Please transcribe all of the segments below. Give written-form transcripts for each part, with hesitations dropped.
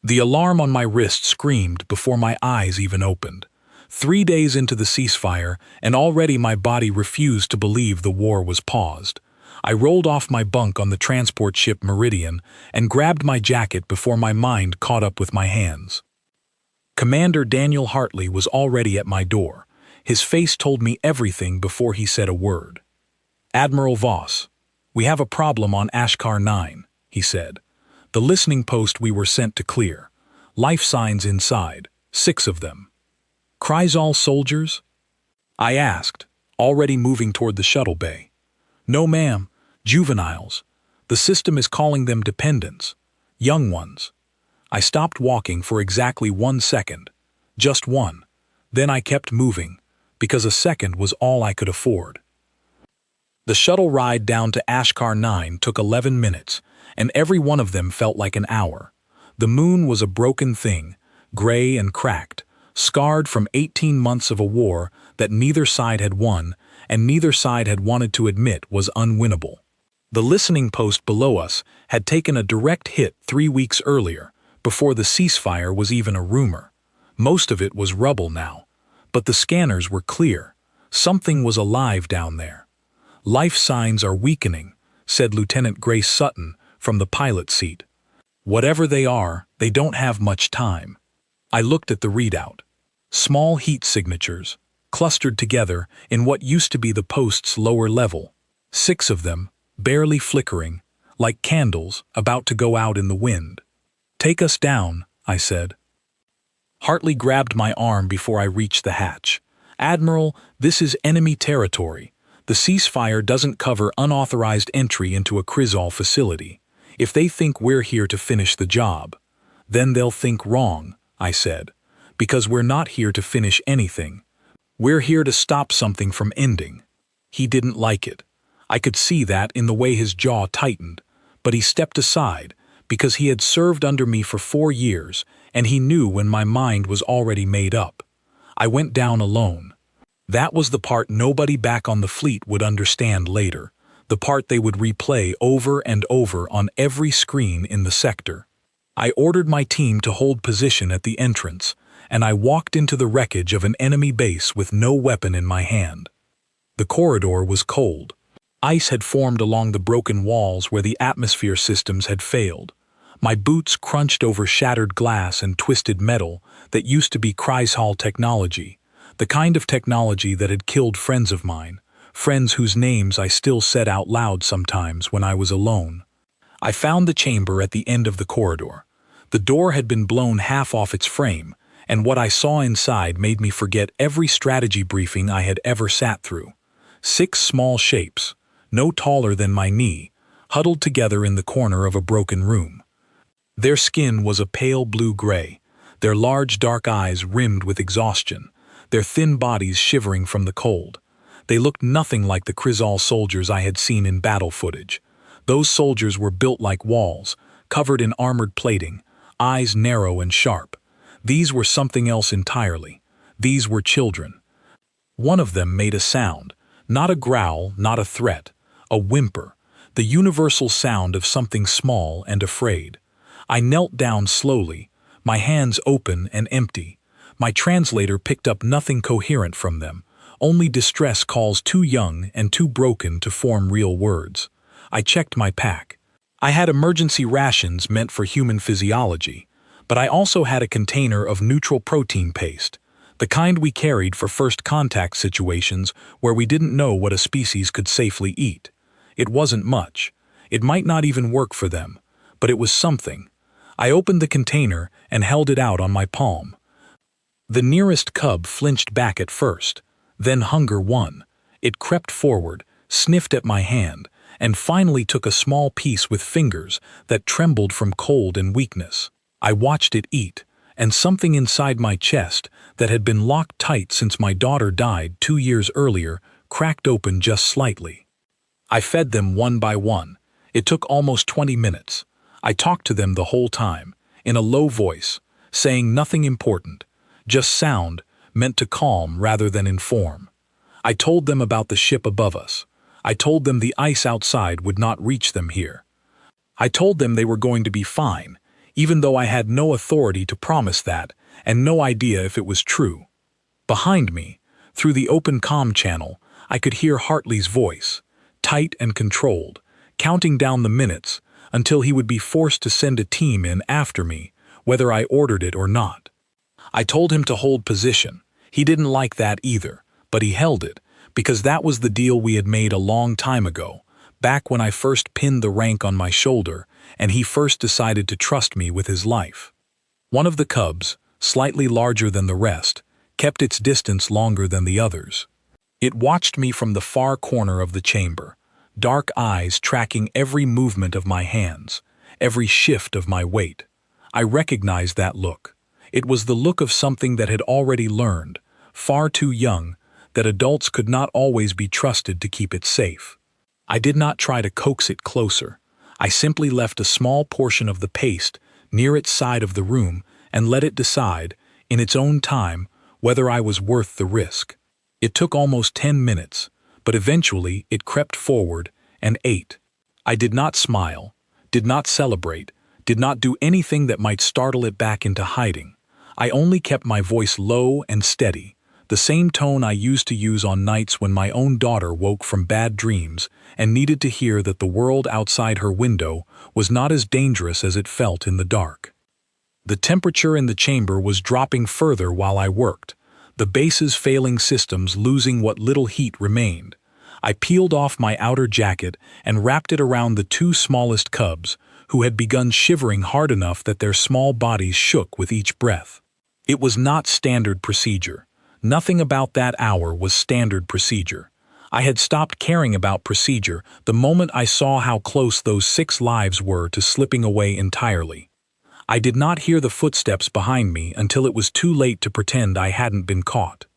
The alarm on my wrist screamed before my eyes even opened. 3 days into the ceasefire, and already my body refused to believe the war was paused. I rolled off my bunk on the transport ship Meridian and grabbed my jacket before my mind caught up with my hands. Commander Daniel Hartley was already at my door. His face told me everything before he said a word. "Admiral Voss, we have a problem on Ashkar 9, he said. "The listening post we were sent to clear. Life signs inside, 6 of them." "Kryzal soldiers?" I asked, already moving toward the shuttle bay. "No, ma'am, juveniles. The system is calling them dependents. Young ones." I stopped walking for exactly 1 second. Just one. Then I kept moving, because a second was all I could afford. The shuttle ride down to Ashkar 9 took 11 minutes, and every one of them felt like an hour. The moon was a broken thing, gray and cracked, scarred from 18 months of a war that neither side had won, and neither side had wanted to admit was unwinnable. The listening post below us had taken a direct hit 3 weeks earlier, before the ceasefire was even a rumor. Most of it was rubble now, but the scanners were clear. Something was alive down there. "Life signs are weakening," said Lieutenant Grace Sutton from the pilot seat. "Whatever they are, they don't have much time." I looked at the readout. Small heat signatures, clustered together in what used to be the post's lower level. 6 of them, barely flickering, like candles about to go out in the wind. "Take us down," I said. Hartley grabbed my arm before I reached the hatch. "Admiral, this is enemy territory. The ceasefire doesn't cover unauthorized entry into a Kryzal facility. If they think we're here to finish the job, then they'll think wrong," I said, "because we're not here to finish anything. We're here to stop something from ending." He didn't like it. I could see that in the way his jaw tightened, but he stepped aside because he had served under me for 4 years, and he knew when my mind was already made up. I went down alone. That was the part nobody back on the fleet would understand later, the part they would replay over and over on every screen in the sector. I ordered my team to hold position at the entrance, and I walked into the wreckage of an enemy base with no weapon in my hand. The corridor was cold. Ice had formed along the broken walls where the atmosphere systems had failed. My boots crunched over shattered glass and twisted metal that used to be Kryzal technology, the kind of technology that had killed friends of mine, friends whose names I still said out loud sometimes when I was alone. I found the chamber at the end of the corridor. The door had been blown half off its frame, and what I saw inside made me forget every strategy briefing I had ever sat through. 6 small shapes, no taller than my knee, huddled together in the corner of a broken room. Their skin was a pale blue-gray, their large dark eyes rimmed with exhaustion, their thin bodies shivering from the cold. They looked nothing like the Kryzal soldiers I had seen in battle footage. Those soldiers were built like walls, covered in armored plating, eyes narrow and sharp. These were something else entirely. These were children. One of them made a sound, not a growl, not a threat, a whimper, the universal sound of something small and afraid. I knelt down slowly, my hands open and empty. My translator picked up nothing coherent from them, only distress calls too young and too broken to form real words. I checked my pack. I had emergency rations meant for human physiology, but I also had a container of neutral protein paste, the kind we carried for first contact situations where we didn't know what a species could safely eat. It wasn't much. It might not even work for them, but it was something. I opened the container and held it out on my palm. The nearest cub flinched back at first, then hunger won. It crept forward, sniffed at my hand, and finally took a small piece with fingers that trembled from cold and weakness. I watched it eat, and something inside my chest that had been locked tight since my daughter died 2 years earlier cracked open just slightly. I fed them one by one. It took almost 20 minutes. I talked to them the whole time, in a low voice, saying nothing important, just sound, meant to calm rather than inform. I told them about the ship above us. I told them the ice outside would not reach them here. I told them they were going to be fine, even though I had no authority to promise that, and no idea if it was true. Behind me, through the open comm channel, I could hear Hartley's voice, tight and controlled, counting down the minutes until he would be forced to send a team in after me, whether I ordered it or not. I told him to hold position. He didn't like that either, but he held it, because that was the deal we had made a long time ago, back when I first pinned the rank on my shoulder and he first decided to trust me with his life. One of the cubs, slightly larger than the rest, kept its distance longer than the others. It watched me from the far corner of the chamber, dark eyes tracking every movement of my hands, every shift of my weight. I recognized that look. It was the look of something that had already learned, far too young, that adults could not always be trusted to keep it safe. I did not try to coax it closer. I simply left a small portion of the paste near its side of the room and let it decide, in its own time, whether I was worth the risk. It took almost 10 minutes, but eventually it crept forward and ate. I did not smile, did not celebrate, did not do anything that might startle it back into hiding. I only kept my voice low and steady, the same tone I used to use on nights when my own daughter woke from bad dreams and needed to hear that the world outside her window was not as dangerous as it felt in the dark. The temperature in the chamber was dropping further while I worked, the base's failing systems losing what little heat remained. I peeled off my outer jacket and wrapped it around the two smallest cubs, who had begun shivering hard enough that their small bodies shook with each breath. It was not standard procedure. Nothing about that hour was standard procedure. I had stopped caring about procedure the moment I saw how close those 6 lives were to slipping away entirely. I did not hear the footsteps behind me until it was too late to pretend I hadn't been caught.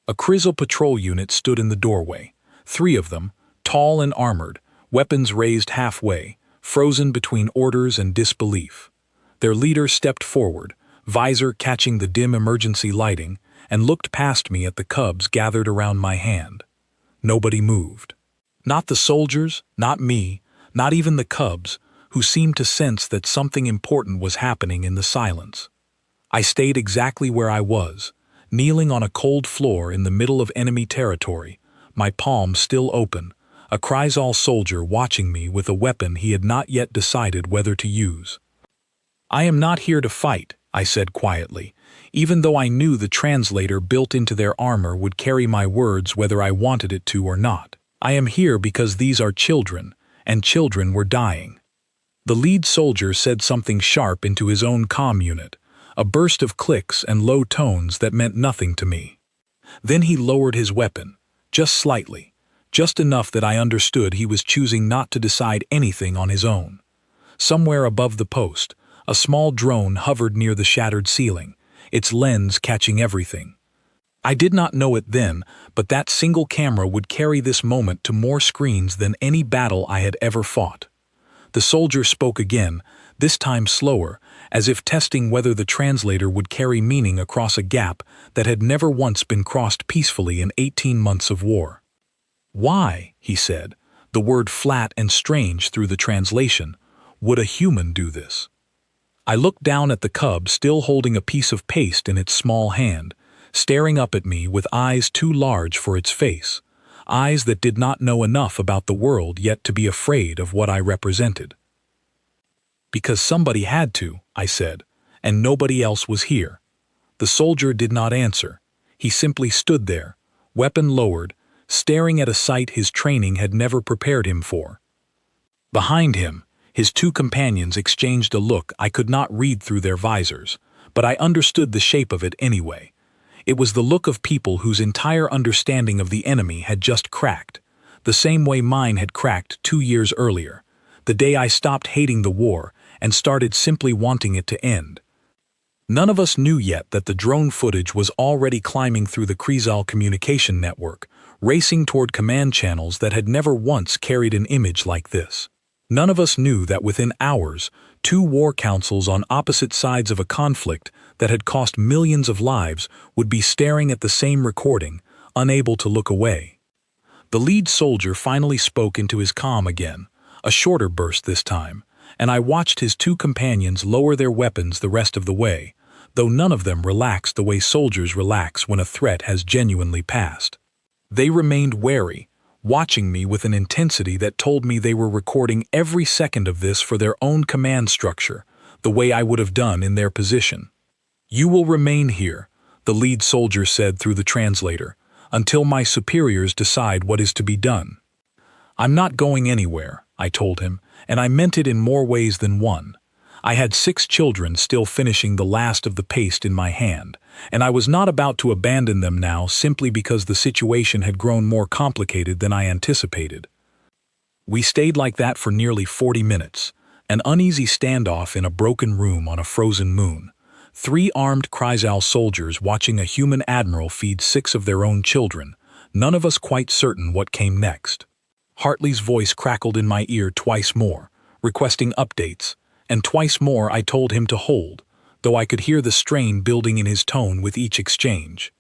A Crizzle patrol unit stood in the doorway, 3 of them, tall and armored, weapons raised halfway, frozen between orders and disbelief. Their leader stepped forward, visor catching the dim emergency lighting, and looked past me at the cubs gathered around my hand. Nobody moved. Not the soldiers, not me, not even the cubs, who seemed to sense that something important was happening in the silence. I stayed exactly where I was, kneeling on a cold floor in the middle of enemy territory, my palm still open, a Kryzal soldier watching me with a weapon he had not yet decided whether to use. "I am not here to fight," I said quietly, even though I knew the translator built into their armor would carry my words whether I wanted it to or not. "I am here because these are children, and children were dying." The lead soldier said something sharp into his own comm unit, a burst of clicks and low tones that meant nothing to me. Then he lowered his weapon, just slightly, just enough that I understood he was choosing not to decide anything on his own. Somewhere above the post, a small drone hovered near the shattered ceiling, its lens catching everything. I did not know it then, but that single camera would carry this moment to more screens than any battle I had ever fought. The soldier spoke again, this time slower, as if testing whether the translator would carry meaning across a gap that had never once been crossed peacefully in 18 months of war. "Why," he said, the word flat and strange through the translation, "would a human do this?" I looked down at the cub still holding a piece of paste in its small hand, staring up at me with eyes too large for its face, eyes that did not know enough about the world yet to be afraid of what I represented. "Because somebody had to," I said, "and nobody else was here." The soldier did not answer. He simply stood there, weapon lowered, staring at a sight his training had never prepared him for. Behind him, his 2 companions exchanged a look I could not read through their visors, but I understood the shape of it anyway. It was the look of people whose entire understanding of the enemy had just cracked, the same way mine had cracked 2 years earlier, the day I stopped hating the war and started simply wanting it to end. None of us knew yet that the drone footage was already climbing through the Kryzal communication network, racing toward command channels that had never once carried an image like this. None of us knew that within hours, 2 war councils on opposite sides of a conflict that had cost millions of lives would be staring at the same recording, unable to look away. The lead soldier finally spoke into his comm again, a shorter burst this time, and I watched his two companions lower their weapons the rest of the way, though none of them relaxed the way soldiers relax when a threat has genuinely passed. They remained wary, watching me with an intensity that told me they were recording every second of this for their own command structure, the way I would have done in their position. "You will remain here," the lead soldier said through the translator, "until my superiors decide what is to be done." "I'm not going anywhere," I told him, and I meant it in more ways than one. I had 6 children still finishing the last of the paste in my hand, and I was not about to abandon them now simply because the situation had grown more complicated than I anticipated. We stayed like that for nearly 40 minutes, an uneasy standoff in a broken room on a frozen moon. 3 armed Kryzal soldiers watching a human admiral feed 6 of their own children, none of us quite certain what came next. Hartley's voice crackled in my ear twice more, requesting updates, and twice more I told him to hold, though I could hear the strain building in his tone with each exchange.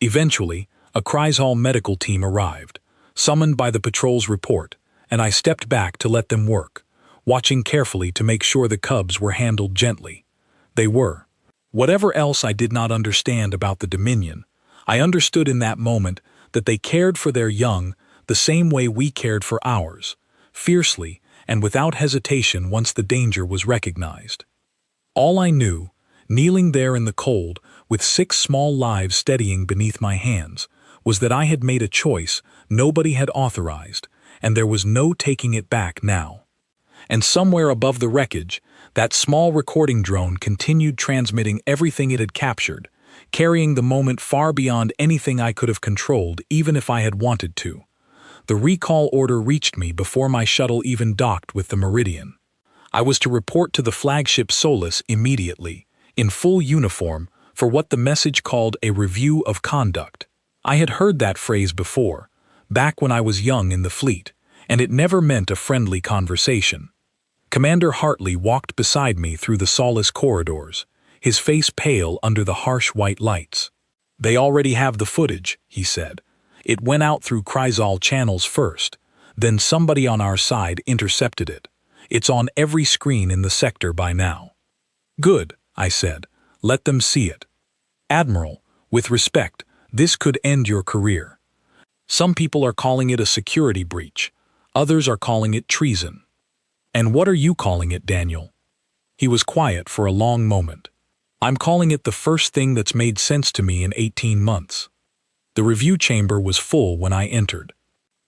Eventually, a Kryzal medical team arrived, summoned by the patrol's report, and I stepped back to let them work, watching carefully to make sure the cubs were handled gently. They were. Whatever else I did not understand about the Dominion, I understood in that moment that they cared for their young the same way we cared for ours, fiercely and without hesitation once the danger was recognized. All I knew, kneeling there in the cold with 6 small lives steadying beneath my hands, was that I had made a choice nobody had authorized, and there was no taking it back now. And somewhere above the wreckage, that small recording drone continued transmitting everything it had captured, carrying the moment far beyond anything I could have controlled even if I had wanted to. The recall order reached me before my shuttle even docked with the Meridian. I was to report to the flagship Solus immediately, in full uniform, for what the message called a review of conduct. I had heard that phrase before, back when I was young in the fleet, and it never meant a friendly conversation. Commander Hartley walked beside me through the Solus corridors, his face pale under the harsh white lights. "They already have the footage," he said. "It went out through Kryzal channels first, then somebody on our side intercepted it. It's on every screen in the sector by now." "Good," I said. "Let them see it. Admiral, with respect, this could end your career. Some people are calling it a security breach. Others are calling it treason. And what are you calling it, Daniel?" He was quiet for a long moment. "I'm calling it the first thing that's made sense to me in 18 months. The review chamber was full when I entered.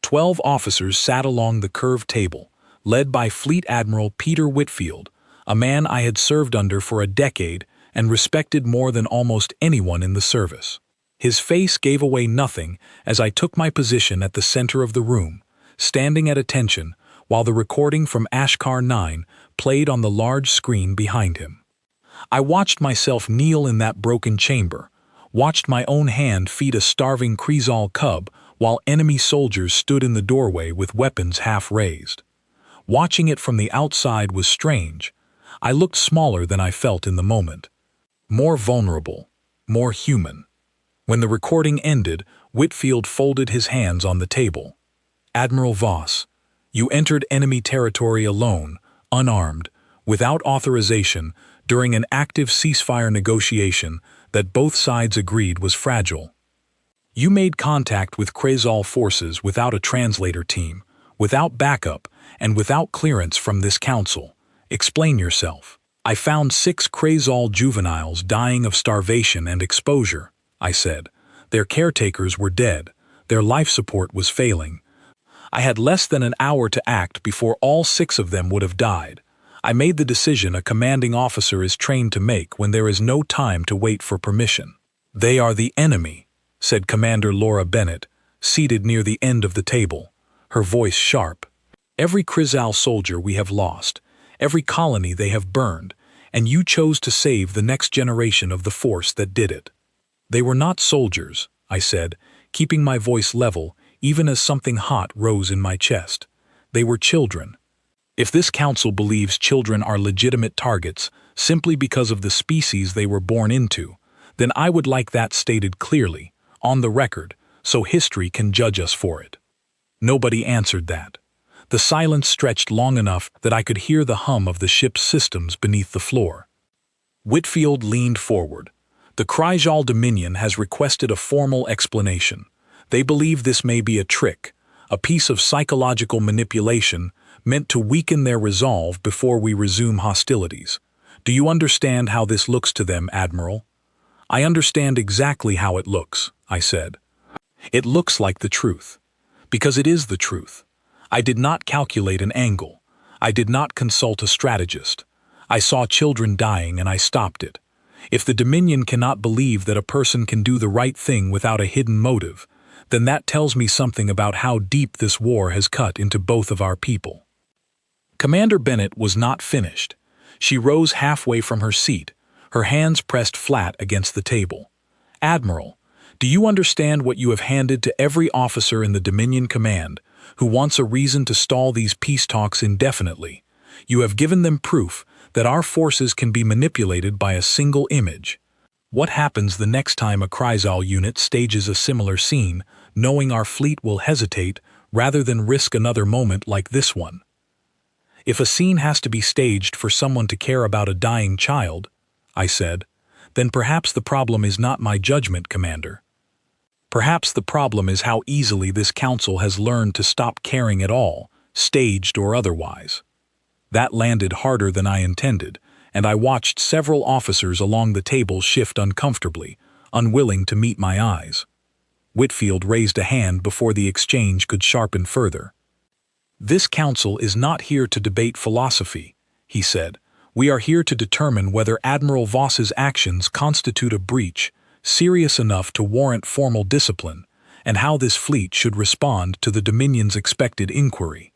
12 officers sat along the curved table, led by Fleet Admiral Peter Whitfield, a man I had served under for a decade and respected more than almost anyone in the service. His face gave away nothing as I took my position at the center of the room, standing at attention while the recording from Ashkar 9 played on the large screen behind him. I watched myself kneel in that broken chamber, watched my own hand feed a starving Kryzal cub while enemy soldiers stood in the doorway with weapons half raised. Watching it from the outside was strange. I looked smaller than I felt in the moment. More vulnerable, more human. When the recording ended, Whitfield folded his hands on the table. "Admiral Voss, you entered enemy territory alone, unarmed, without authorization, during an active ceasefire negotiation that both sides agreed was fragile. You made contact with Kryzal forces without a translator team, without backup, and without clearance from this council. Explain yourself." "I found 6 Kryzal juveniles dying of starvation and exposure," I said. "Their caretakers were dead. Their life support was failing. I had less than an hour to act before all 6 of them would have died. I made the decision a commanding officer is trained to make when there is no time to wait for permission." "They are the enemy," said Commander Laura Bennett, seated near the end of the table, her voice sharp. "Every Kryzal soldier we have lost, every colony they have burned, and you chose to save the next generation of the force that did it." "They were not soldiers," I said, keeping my voice level even as something hot rose in my chest. "They were children. If this council believes children are legitimate targets simply because of the species they were born into, then I would like that stated clearly, on the record, so history can judge us for it." Nobody answered that. The silence stretched long enough that I could hear the hum of the ship's systems beneath the floor. Whitfield leaned forward. The Kryjal Dominion has requested a formal explanation. They believe this may be a trick, a piece of psychological manipulation meant to weaken their resolve before we resume hostilities. Do you understand how this looks to them, Admiral? I understand exactly how it looks, I said. It looks like the truth. Because it is the truth. I did not calculate an angle. I did not consult a strategist. I saw children dying and I stopped it. If the Dominion cannot believe that a person can do the right thing without a hidden motive, then that tells me something about how deep this war has cut into both of our people. Commander Bennett was not finished. She rose halfway from her seat, her hands pressed flat against the table. Admiral, do you understand what you have handed to every officer in the Dominion Command who wants a reason to stall these peace talks indefinitely? You have given them proof that our forces can be manipulated by a single image. What happens the next time a Kryzal unit stages a similar scene, knowing our fleet will hesitate rather than risk another moment like this one? If a scene has to be staged for someone to care about a dying child, I said, then perhaps the problem is not my judgment, Commander. Perhaps the problem is how easily this council has learned to stop caring at all, staged or otherwise. That landed harder than I intended, and I watched several officers along the table shift uncomfortably, unwilling to meet my eyes. Whitfield raised a hand before the exchange could sharpen further. This council is not here to debate philosophy, he said. We are here to determine whether Admiral Voss's actions constitute a breach serious enough to warrant formal discipline, and how this fleet should respond to the Dominion's expected inquiry.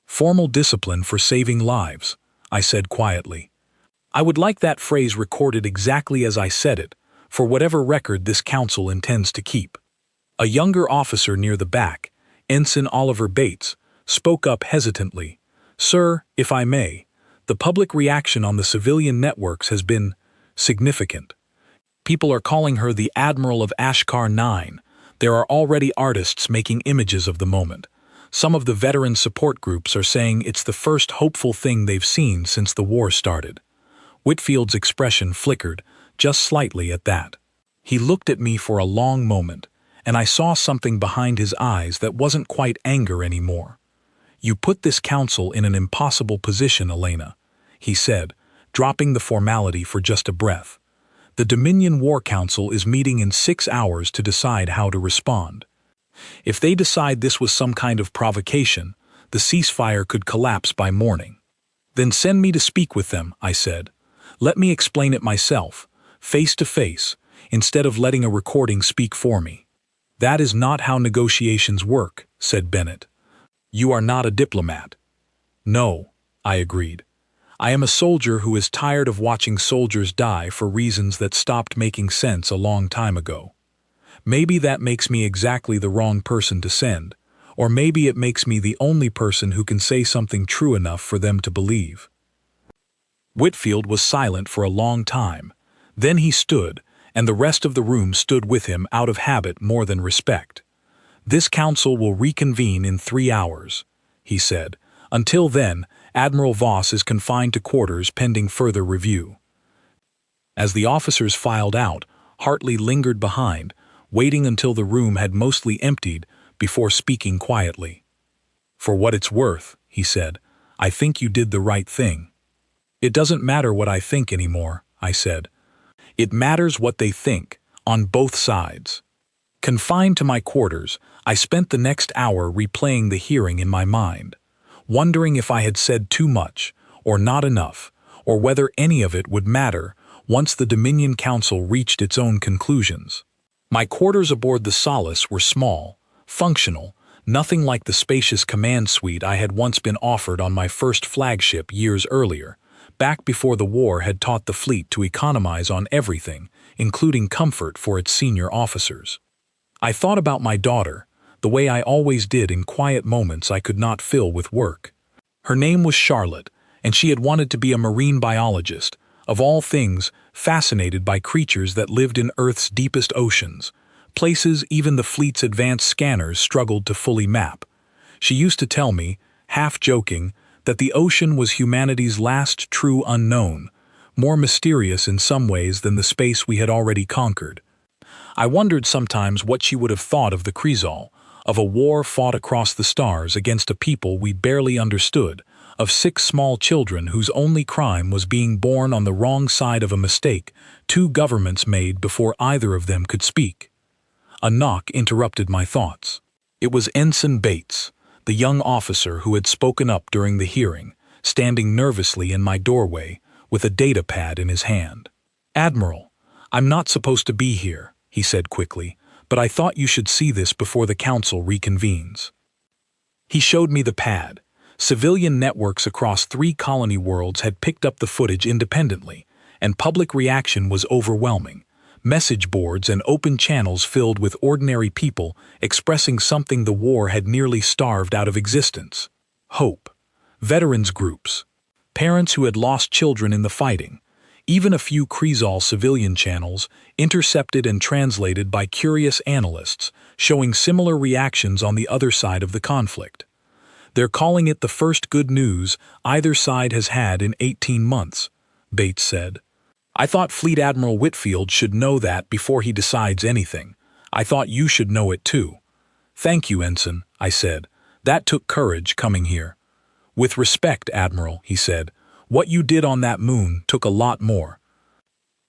Formal discipline for saving lives, I said quietly. I would like that phrase recorded exactly as I said it, for whatever record this council intends to keep. A younger officer near the back, Ensign Oliver Bates, spoke up hesitantly. Sir, if I may, the public reaction on the civilian networks has been significant. People are calling her the Admiral of Ashkar 9. There are already artists making images of the moment. Some of the veteran support groups are saying it's the first hopeful thing they've seen since the war started. Whitfield's expression flickered, just slightly at that. He looked at me for a long moment, and I saw something behind his eyes that wasn't quite anger anymore. You put this council in an impossible position, Elena, he said, dropping the formality for just a breath. The Dominion War Council is meeting in 6 hours to decide how to respond. If they decide this was some kind of provocation, the ceasefire could collapse by morning. Then send me to speak with them, I said. Let me explain it myself, face to face, instead of letting a recording speak for me. That is not how negotiations work, said Bennett. You are not a diplomat. No, I agreed. I am a soldier who is tired of watching soldiers die for reasons that stopped making sense a long time ago. Maybe that makes me exactly the wrong person to send, or maybe it makes me the only person who can say something true enough for them to believe. Whitfield was silent for a long time. Then he stood, and the rest of the room stood with him out of habit more than respect. This council will reconvene in 3 hours, he said. Until then, Admiral Voss is confined to quarters pending further review. As the officers filed out, Hartley lingered behind, waiting until the room had mostly emptied before speaking quietly. For what it's worth, he said, I think you did the right thing. It doesn't matter what I think anymore, I said. It matters what they think, on both sides. Confined to my quarters, I spent the next hour replaying the hearing in my mind, wondering if I had said too much, or not enough, or whether any of it would matter once the Dominion Council reached its own conclusions. My quarters aboard the Solace were small, functional, nothing like the spacious command suite I had once been offered on my first flagship years earlier, back before the war had taught the fleet to economize on everything, including comfort for its senior officers. I thought about my daughter, the way I always did in quiet moments I could not fill with work. Her name was Charlotte, and she had wanted to be a marine biologist, of all things fascinated by creatures that lived in Earth's deepest oceans, places even the fleet's advanced scanners struggled to fully map. She used to tell me, half joking, that the ocean was humanity's last true unknown, more mysterious in some ways than the space we had already conquered. I wondered sometimes what she would have thought of the Kryzal, of a war fought across the stars against a people we barely understood, of 6 small children whose only crime was being born on the wrong side of a mistake 2 governments made before either of them could speak. A knock interrupted my thoughts. It was Ensign Bates, the young officer who had spoken up during the hearing, standing nervously in my doorway with a data pad in his hand. "Admiral, I'm not supposed to be here," he said quickly, "but I thought you should see this before the council reconvenes." He showed me the pad. Civilian networks across 3 colony worlds had picked up the footage independently, and public reaction was overwhelming. Message boards and open channels filled with ordinary people expressing something the war had nearly starved out of existence: hope. Veterans groups. Parents who had lost children in the fighting. Even a few Kryzal civilian channels, intercepted and translated by curious analysts, showing similar reactions on the other side of the conflict. "They're calling it the first good news either side has had in 18 months, Bates said. "I thought Fleet Admiral Whitfield should know that before he decides anything. I thought you should know it too." "Thank you, Ensign," I said. "That took courage coming here." "With respect, Admiral," he said, "what you did on that moon took a lot more."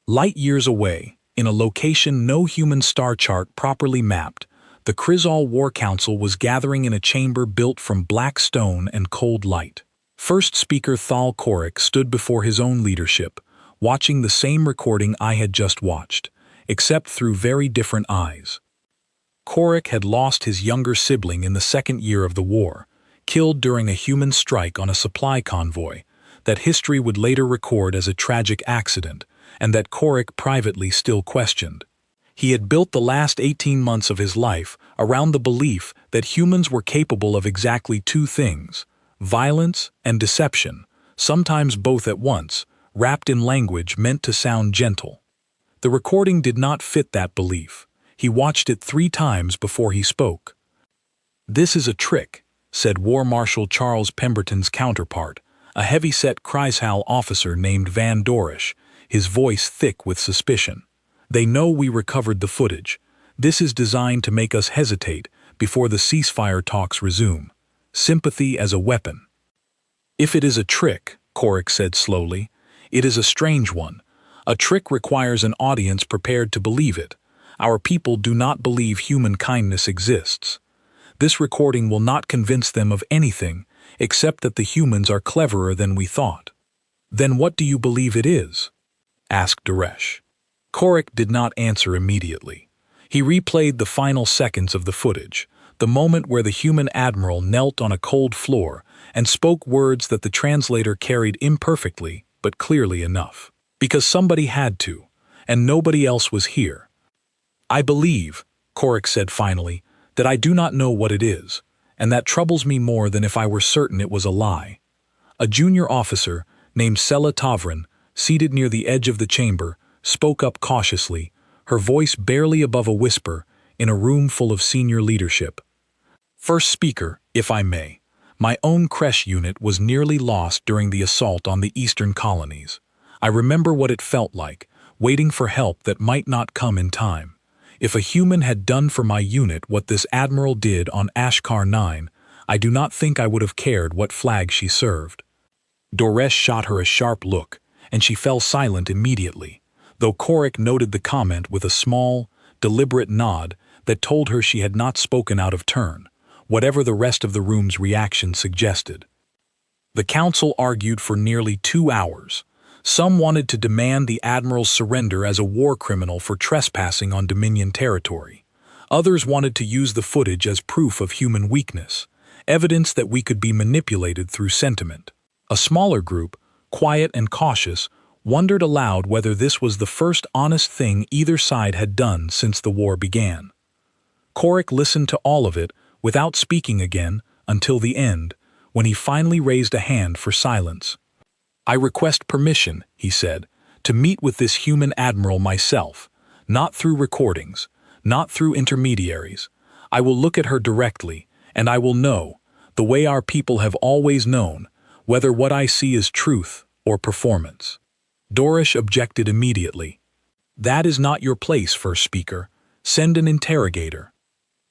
Light years away, in a location no human star chart properly mapped, the Kryzal War Council was gathering in a chamber built from black stone and cold light. First Speaker Thal Korik stood before his own leadership, watching the same recording I had just watched, except through very different eyes. Korik had lost his younger sibling in the 2nd year of the war, killed during a human strike on a supply convoy, that history would later record as a tragic accident, and that Korik privately still questioned. He had built the last 18 months of his life around the belief that humans were capable of exactly 2 things: violence and deception, sometimes both at once, wrapped in language meant to sound gentle. The recording did not fit that belief. He watched it 3 times before he spoke. "This is a trick," said War Marshal Charles Pemberton's counterpart, a heavy-set Kryzal officer named Van Dorish, his voice thick with suspicion. "They know we recovered the footage. This is designed to make us hesitate before the ceasefire talks resume. Sympathy as a weapon." "If it is a trick," Korik said slowly, "it is a strange one. A trick requires an audience prepared to believe it. Our people do not believe human kindness exists. This recording will not convince them of anything except that the humans are cleverer than we thought." "Then what do you believe it is?" asked Duresh. Korik did not answer immediately. He replayed the final seconds of the footage, the moment where the human admiral knelt on a cold floor and spoke words that the translator carried imperfectly but clearly enough. Because somebody had to, and nobody else was here. "I believe," Korik said finally, "that I do not know what it is, and that troubles me more than if I were certain it was a lie." A junior officer, named Sela Tavrin, seated near the edge of the chamber, spoke up cautiously, her voice barely above a whisper, in a room full of senior leadership. "First Speaker, if I may, my own creche unit was nearly lost during the assault on the eastern colonies. I remember what it felt like, waiting for help that might not come in time. If a human had done for my unit what this admiral did on Ashkar 9, I do not think I would have cared what flag she served." Doresh shot her a sharp look, and she fell silent immediately, though Korik noted the comment with a small, deliberate nod that told her she had not spoken out of turn, whatever the rest of the room's reaction suggested. The council argued for nearly 2 hours. Some wanted to demand the admiral's surrender as a war criminal for trespassing on Dominion territory. Others wanted to use the footage as proof of human weakness, evidence that we could be manipulated through sentiment. A smaller group, quiet and cautious, wondered aloud whether this was the first honest thing either side had done since the war began. Korik listened to all of it without speaking again until the end, when he finally raised a hand for silence. "I request permission," he said, "to meet with this human admiral myself, not through recordings, not through intermediaries. I will look at her directly, and I will know, the way our people have always known, whether what I see is truth or performance. Dorish objected immediately. That is not your place, first speaker. Send an interrogator.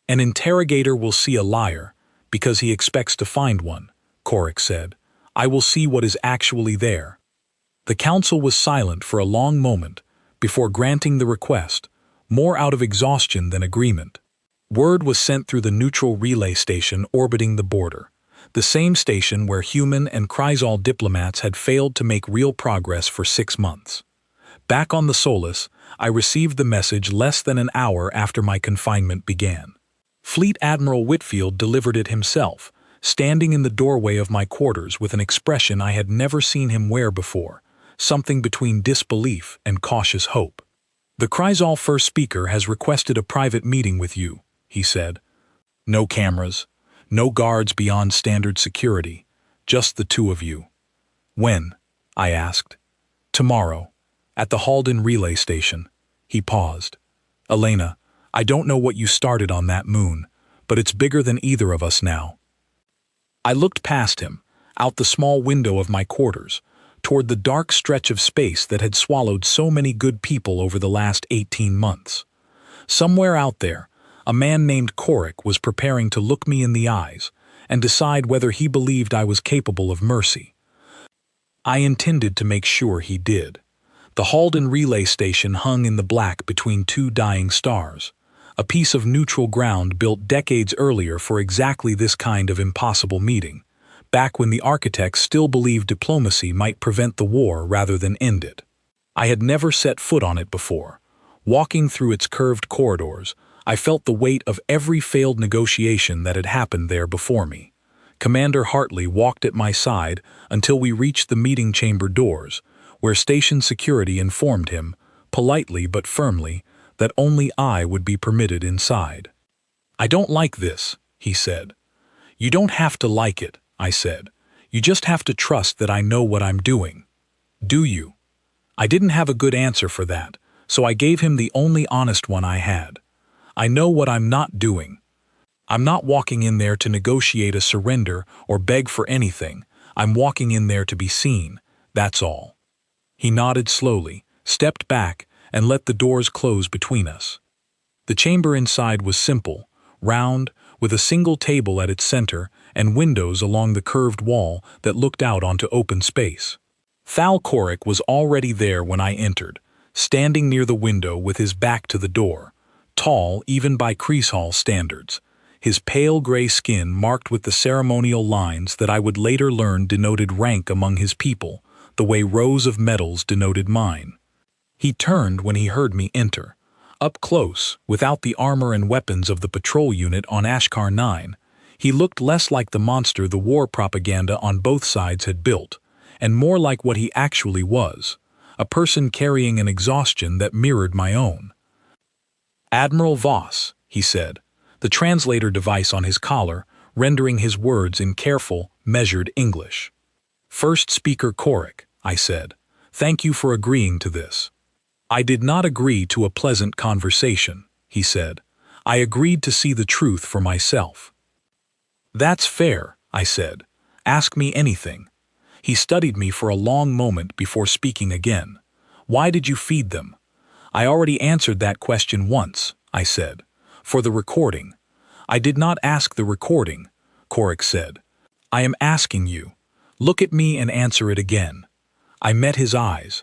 An interrogator will see a liar, because he expects to find one, Korik said. I will see what is actually there. The council was silent for a long moment before granting the request, more out of exhaustion than agreement. Word was sent through the neutral relay station orbiting the border, the same station where human and Kryzal diplomats had failed to make real progress for 6 months. Back on the Solus, I received the message less than an hour after my confinement began. Fleet Admiral Whitfield delivered it himself, standing in the doorway of my quarters with an expression I had never seen him wear before, something between disbelief and cautious hope. The Kryzal first speaker has requested a private meeting with you, he said. No cameras, no guards beyond standard security, just the two of you. When? I asked. Tomorrow, at the Halden relay station. He paused. Elena, I don't know what you started on that moon, but it's bigger than either of us now. I looked past him, out the small window of my quarters, toward the dark stretch of space that had swallowed so many good people over the last 18 months. Somewhere out there, a man named Korik was preparing to look me in the eyes and decide whether he believed I was capable of mercy. I intended to make sure he did. The Halden relay station hung in the black between two dying stars, a piece of neutral ground built decades earlier for exactly this kind of impossible meeting, back when the architects still believed diplomacy might prevent the war rather than end it. I had never set foot on it before. Walking through its curved corridors, I felt the weight of every failed negotiation that had happened there before me. Commander Hartley walked at my side until we reached the meeting chamber doors, where station security informed him, politely but firmly, that only I would be permitted inside. I don't like this, he said. You don't have to like it, I said. You just have to trust that I know what I'm doing. Do you? I didn't have a good answer for that, so I gave him the only honest one I had. I know what I'm not doing. I'm not walking in there to negotiate a surrender or beg for anything. I'm walking in there to be seen, that's all. He nodded slowly, stepped back, and let the doors close between us. The chamber inside was simple, round, with a single table at its center and windows along the curved wall that looked out onto open space. Thal Korik was already there when I entered, standing near the window with his back to the door, tall even by Kryzal standards, his pale gray skin marked with the ceremonial lines that I would later learn denoted rank among his people, the way rows of medals denoted mine. He turned when he heard me enter. Up close, without the armor and weapons of the patrol unit on Ashkar 9, he looked less like the monster the war propaganda on both sides had built, and more like what he actually was, a person carrying an exhaustion that mirrored my own. Admiral Voss, he said, the translator device on his collar, rendering his words in careful, measured English. First Speaker Korik, I said, thank you for agreeing to this. I did not agree to a pleasant conversation, he said. I agreed to see the truth for myself. That's fair, I said. Ask me anything. He studied me for a long moment before speaking again. Why did you feed them? I already answered that question once, I said. For the recording. I did not ask the recording, Korik said. I am asking you. Look at me and answer it again. I met his eyes,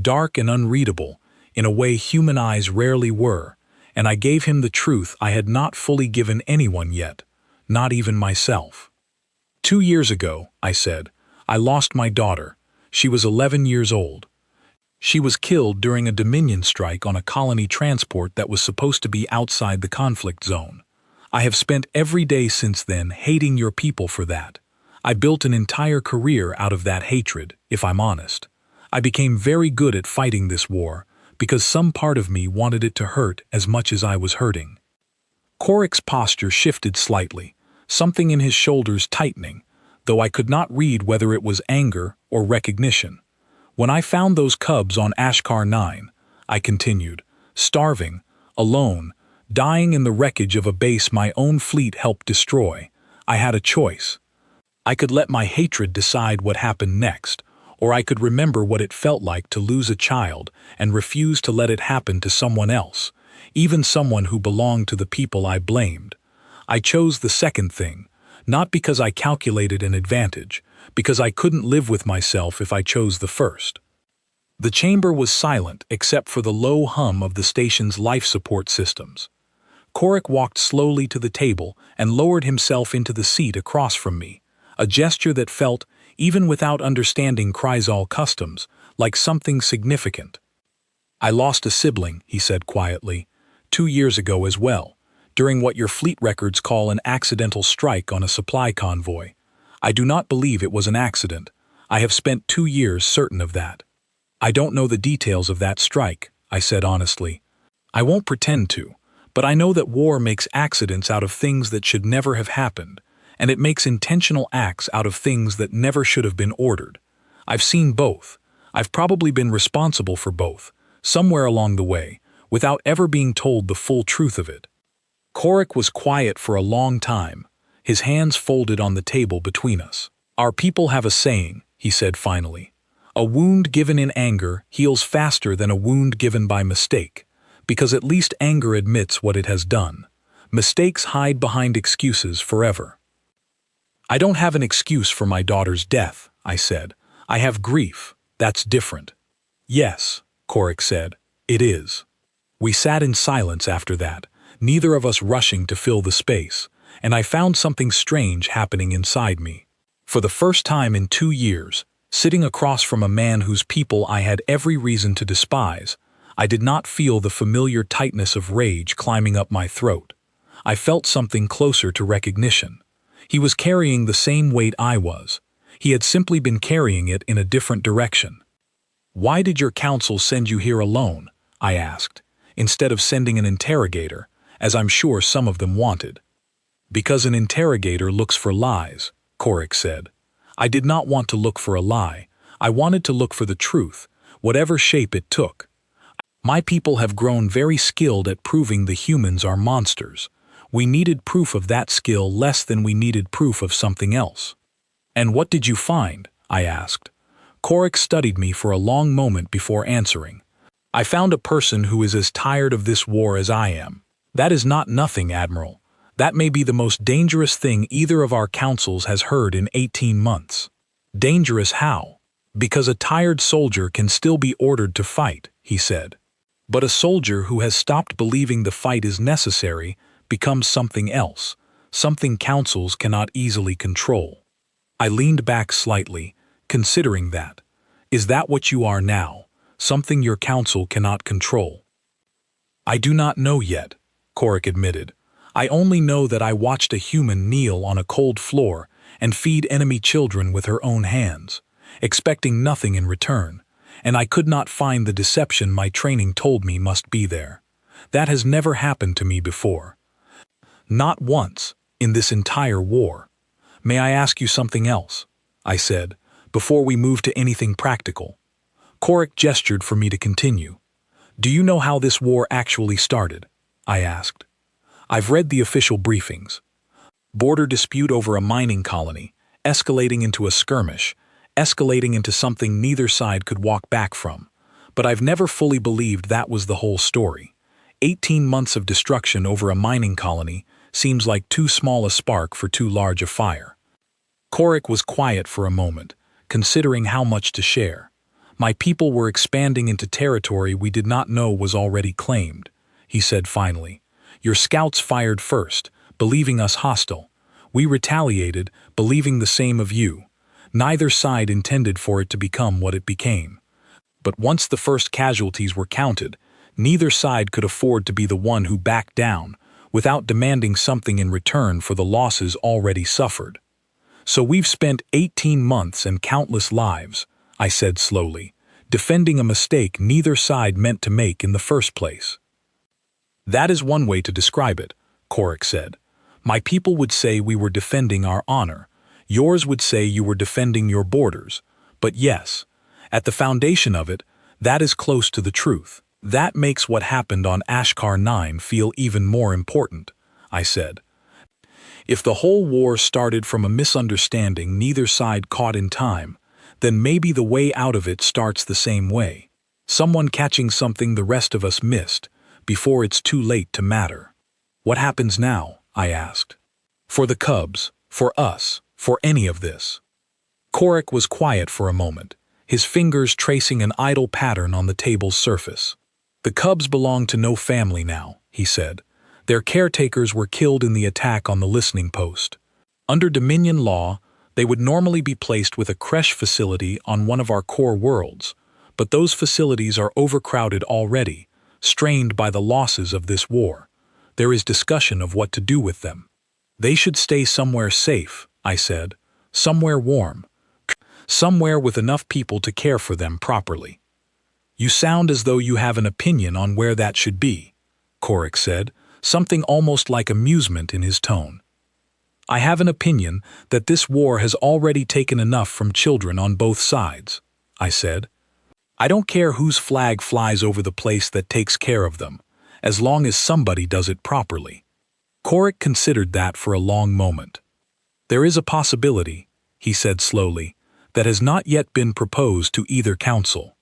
dark and unreadable, in a way human eyes rarely were, and I gave him the truth I had not fully given anyone yet, not even myself. 2 years ago, I said, I lost my daughter. She was 11 years old. She was killed during a Dominion strike on a colony transport that was supposed to be outside the conflict zone. I have spent every day since then hating your people for that. I built an entire career out of that hatred, if I'm honest. I became very good at fighting this war, because some part of me wanted it to hurt as much as I was hurting. Korik's posture shifted slightly, something in his shoulders tightening, though I could not read whether it was anger or recognition. When I found those cubs on Ashkar 9, I continued, starving, alone, dying in the wreckage of a base my own fleet helped destroy, I had a choice, I could let my hatred decide what happened next, or I could remember what it felt like to lose a child and refuse to let it happen to someone else, even someone who belonged to the people I blamed. I chose the second thing, not because I calculated an advantage, because I couldn't live with myself if I chose the first. The chamber was silent except for the low hum of the station's life support systems. Korik walked slowly to the table and lowered himself into the seat across from me, a gesture that felt, even without understanding Kryzal customs, like something significant. "I lost a sibling," he said quietly, 2 years ago as well, during what your fleet records call an accidental strike on a supply convoy. I do not believe it was an accident. I have spent 2 years certain of that. "I don't know the details of that strike," I said honestly. "I won't pretend to, but I know that war makes accidents out of things that should never have happened, and it makes intentional acts out of things that never should have been ordered. I've seen both. I've probably been responsible for both, somewhere along the way, without ever being told the full truth of it." Korik was quiet for a long time, his hands folded on the table between us. "Our people have a saying," he said finally. "A wound given in anger heals faster than a wound given by mistake, because at least anger admits what it has done. Mistakes hide behind excuses forever." "I don't have an excuse for my daughter's death," I said. "I have grief. That's different." "Yes," Korik said, "it is." We sat in silence after that, neither of us rushing to fill the space, and I found something strange happening inside me. For the first time in 2 years, sitting across from a man whose people I had every reason to despise, I did not feel the familiar tightness of rage climbing up my throat. I felt something closer to recognition. He was carrying the same weight I was. He had simply been carrying it in a different direction. "Why did your council send you here alone?" I asked, instead of sending an interrogator, as I'm sure some of them wanted. "Because an interrogator looks for lies," Korik said. "I did not want to look for a lie. I wanted to look for the truth, whatever shape it took. My people have grown very skilled at proving the humans are monsters. We needed proof of that skill less than we needed proof of something else." "And what did you find?" I asked. Korik studied me for a long moment before answering. "I found a person who is as tired of this war as I am. That is not nothing, Admiral. That may be the most dangerous thing either of our councils has heard in 18 months. "Dangerous how?" "Because a tired soldier can still be ordered to fight," he said. "But a soldier who has stopped believing the fight is necessary becomes something else, something councils cannot easily control." I leaned back slightly, considering that. "Is that what you are now, something your council cannot control?" "I do not know yet," Korik admitted. "I only know that I watched a human kneel on a cold floor and feed enemy children with her own hands, expecting nothing in return, and I could not find the deception my training told me must be there. That has never happened to me before. Not once, in this entire war. May I ask you something else?" I said, "before we move to anything practical." Korik gestured for me to continue. "Do you know how this war actually started?" I asked. "I've read the official briefings. Border dispute over a mining colony, escalating into a skirmish, escalating into something neither side could walk back from. But I've never fully believed that was the whole story. 18 months of destruction over a mining colony seems like too small a spark for too large a fire." Korik was quiet for a moment, considering how much to share. "My people were expanding into territory we did not know was already claimed," he said finally. "Your scouts fired first, believing us hostile. We retaliated, believing the same of you. Neither side intended for it to become what it became. But once the first casualties were counted, neither side could afford to be the one who backed down, without demanding something in return for the losses already suffered. So we've spent 18 months and countless lives," I said slowly, "defending a mistake neither side meant to make in the first place." "That is one way to describe it," Korik said. "My people would say we were defending our honor. Yours would say you were defending your borders. But yes, at the foundation of it, that is close to the truth. That makes what happened on Ashkar 9 feel even more important," I said. If the whole war started from a misunderstanding neither side caught in time, then maybe the way out of it starts the same way. Someone catching something the rest of us missed, before it's too late to matter. What happens now? I asked. For the Cubs, for us, for any of this. Korik was quiet for a moment, his fingers tracing an idle pattern on the table's surface. The Cubs belong to no family now, he said. Their caretakers were killed in the attack on the listening post. Under Dominion law, they would normally be placed with a creche facility on one of our core worlds, but those facilities are overcrowded already, strained by the losses of this war. There is discussion of what to do with them. They should stay somewhere safe, I said, somewhere warm, somewhere with enough people to care for them properly. You sound as though you have an opinion on where that should be, Korik said, something almost like amusement in his tone. I have an opinion that this war has already taken enough from children on both sides, I said. I don't care whose flag flies over the place that takes care of them, as long as somebody does it properly. Korik considered that for a long moment. There is a possibility, he said slowly, that has not yet been proposed to either council.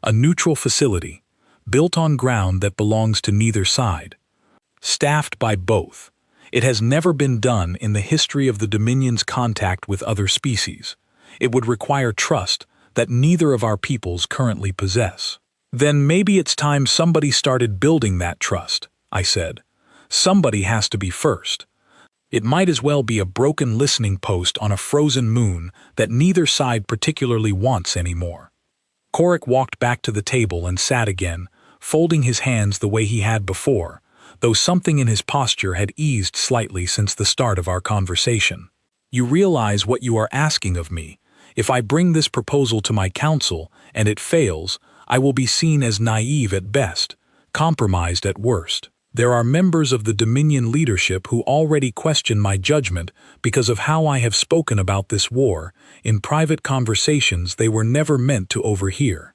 A neutral facility, built on ground that belongs to neither side. Staffed by both. It has never been done in the history of the Dominion's contact with other species. It would require trust that neither of our peoples currently possess. Then maybe it's time somebody started building that trust, I said. Somebody has to be first. It might as well be a broken listening post on a frozen moon that neither side particularly wants anymore. Korik walked back to the table and sat again, folding his hands the way he had before, though something in his posture had eased slightly since the start of our conversation. You realize what you are asking of me. If I bring this proposal to my council and it fails, I will be seen as naive at best, compromised at worst. There are members of the Dominion leadership who already question my judgment because of how I have spoken about this war in private conversations they were never meant to overhear.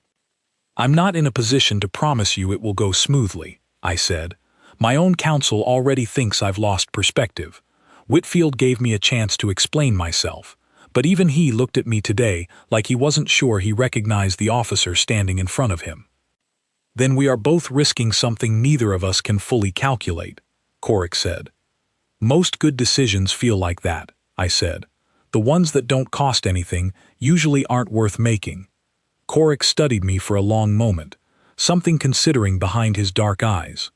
I'm not in a position to promise you it will go smoothly, I said. My own counsel already thinks I've lost perspective. Whitfield gave me a chance to explain myself, but even he looked at me today like he wasn't sure he recognized the officer standing in front of him. Then we are both risking something neither of us can fully calculate, Korik said. Most good decisions feel like that, I said. The ones that don't cost anything usually aren't worth making. Korik studied me for a long moment, something considering behind his dark eyes.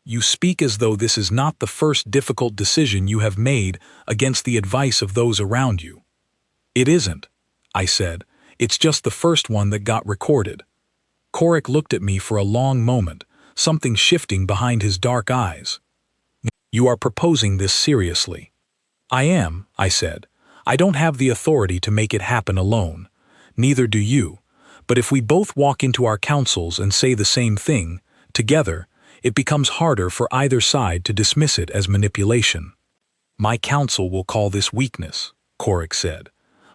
You speak as though this is not the first difficult decision you have made against the advice of those around you. It isn't, I said. It's just the first one that got recorded. Korik looked at me for a long moment, something shifting behind his dark eyes. You are proposing this seriously. I am, I said. I don't have the authority to make it happen alone. Neither do you. But if we both walk into our councils and say the same thing, together, it becomes harder for either side to dismiss it as manipulation. My council will call this weakness, Korik said.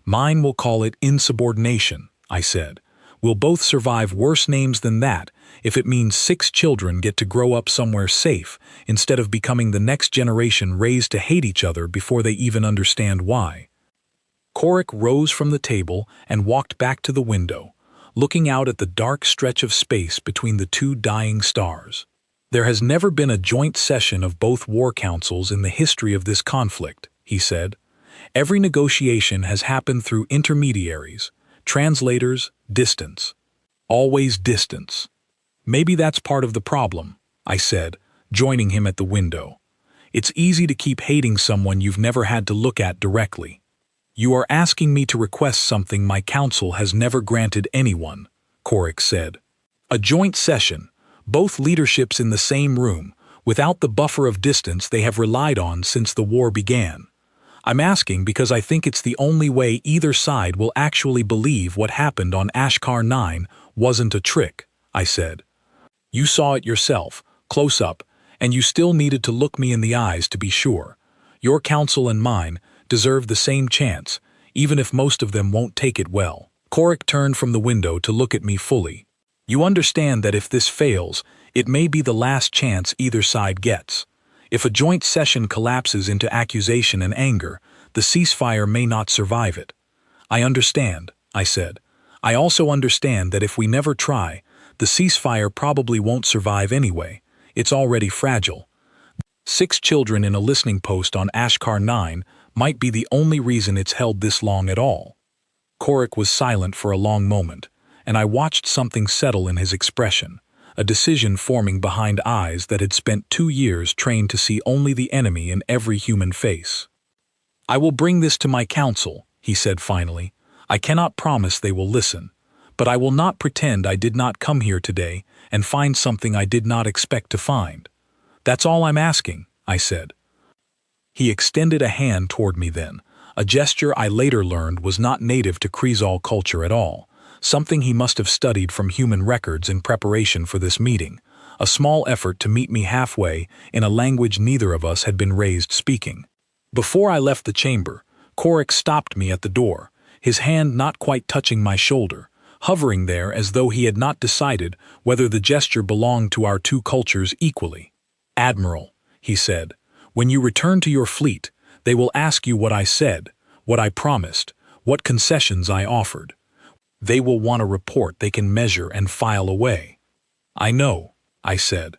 Mine will call it insubordination, I said. We'll both survive worse names than that if it means 6 children get to grow up somewhere safe instead of becoming the next generation raised to hate each other before they even understand why. Korik rose from the table and walked back to the window, looking out at the dark stretch of space between the 2 dying stars. There has never been a joint session of both war councils in the history of this conflict, he said. Every negotiation has happened through intermediaries, translators, distance. Always distance. Maybe that's part of the problem, I said, joining him at the window. It's easy to keep hating someone you've never had to look at directly. You are asking me to request something my council has never granted anyone, Korik said. A joint session, both leaderships in the same room, without the buffer of distance they have relied on since the war began. I'm asking because I think it's the only way either side will actually believe what happened on Ashkar 9 wasn't a trick, I said. You saw it yourself, close up, and you still needed to look me in the eyes to be sure. Your counsel and mine deserve the same chance, even if most of them won't take it well. Korik turned from the window to look at me fully. You understand that if this fails, it may be the last chance either side gets. If a joint session collapses into accusation and anger, the ceasefire may not survive it. I understand, I said. I also understand that if we never try, the ceasefire probably won't survive anyway. It's already fragile. 6 children in a listening post on Ashkar 9 might be the only reason it's held this long at all. Korik was silent for a long moment, and I watched something settle in his expression, a decision forming behind eyes that had spent 2 years trained to see only the enemy in every human face. I will bring this to my council, he said finally. I cannot promise they will listen, but I will not pretend I did not come here today and find something I did not expect to find. That's all I'm asking, I said. He extended a hand toward me then, a gesture I later learned was not native to Kreesal culture at all, something he must have studied from human records in preparation for this meeting, a small effort to meet me halfway in a language neither of us had been raised speaking. Before I left the chamber, Korik stopped me at the door, his hand not quite touching my shoulder, hovering there as though he had not decided whether the gesture belonged to our two cultures equally. Admiral, he said, when you return to your fleet, they will ask you what I said, what I promised, what concessions I offered. They will want a report they can measure and file away. I know, I said.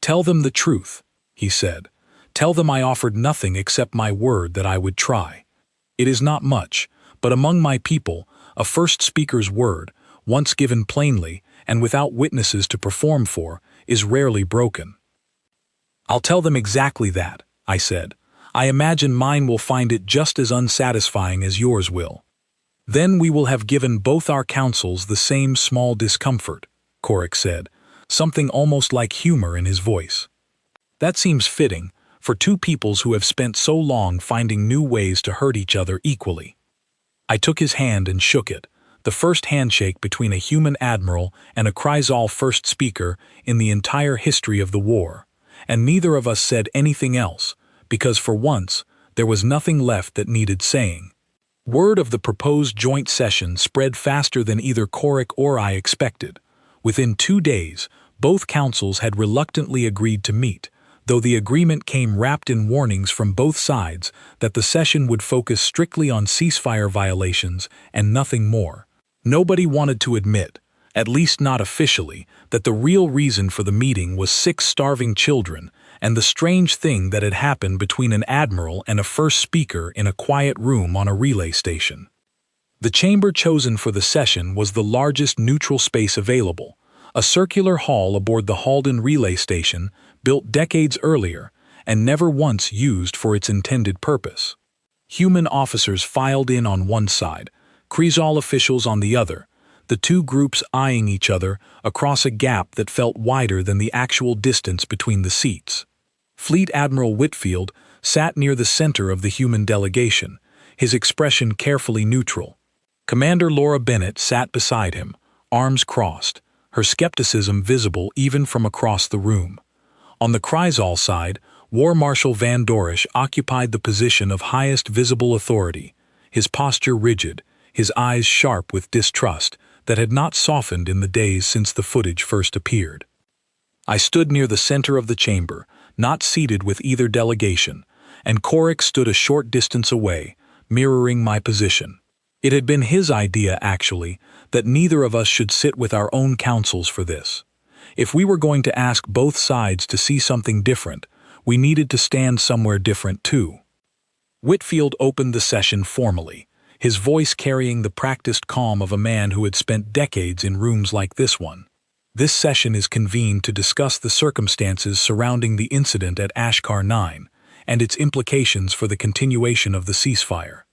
Tell them the truth, he said. Tell them I offered nothing except my word that I would try. It is not much, but among my people, a first speaker's word, once given plainly and without witnesses to perform for, is rarely broken. I'll tell them exactly that, I said. I imagine mine will find it just as unsatisfying as yours will. Then we will have given both our councils the same small discomfort, Korik said, something almost like humor in his voice. That seems fitting, for two peoples who have spent so long finding new ways to hurt each other equally. I took his hand and shook it, the first handshake between a human admiral and a Kreesal first speaker in the entire history of the war, and neither of us said anything else, because for once, there was nothing left that needed saying. Word of the proposed joint session spread faster than either Korik or I expected. Within 2 days, both councils had reluctantly agreed to meet, though the agreement came wrapped in warnings from both sides that the session would focus strictly on ceasefire violations and nothing more. Nobody wanted to admit, at least not officially, that the real reason for the meeting was 6 starving children and the strange thing that had happened between an admiral and a first speaker in a quiet room on a relay station. The chamber chosen for the session was the largest neutral space available, a circular hall aboard the Halden relay station built decades earlier and never once used for its intended purpose. Human officers filed in on one side, Kreesal officials on the other, the two groups eyeing each other across a gap that felt wider than the actual distance between the seats. Fleet Admiral Whitfield sat near the center of the human delegation, his expression carefully neutral. Commander Laura Bennett sat beside him, arms crossed, her skepticism visible even from across the room. On the Kreesal side, War Marshal Van Dorish occupied the position of highest visible authority, his posture rigid, his eyes sharp with distrust that had not softened in the days since the footage first appeared. I stood near the center of the chamber, not seated with either delegation, and Korik stood a short distance away, mirroring my position. It had been his idea, actually, that neither of us should sit with our own councils for this. If we were going to ask both sides to see something different, we needed to stand somewhere different too. Whitfield opened the session formally, his voice carrying the practiced calm of a man who had spent decades in rooms like this one. This session is convened to discuss the circumstances surrounding the incident at Ashkar 9 and its implications for the continuation of the ceasefire.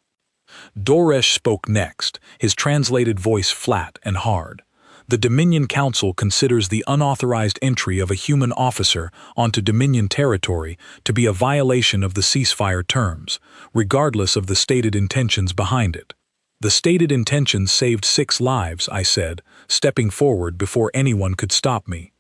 Dorish spoke next, his translated voice flat and hard. The Dominion Council considers the unauthorized entry of a human officer onto Dominion territory to be a violation of the ceasefire terms, regardless of the stated intentions behind it. The stated intentions saved 6 lives, I said, stepping forward before anyone could stop me.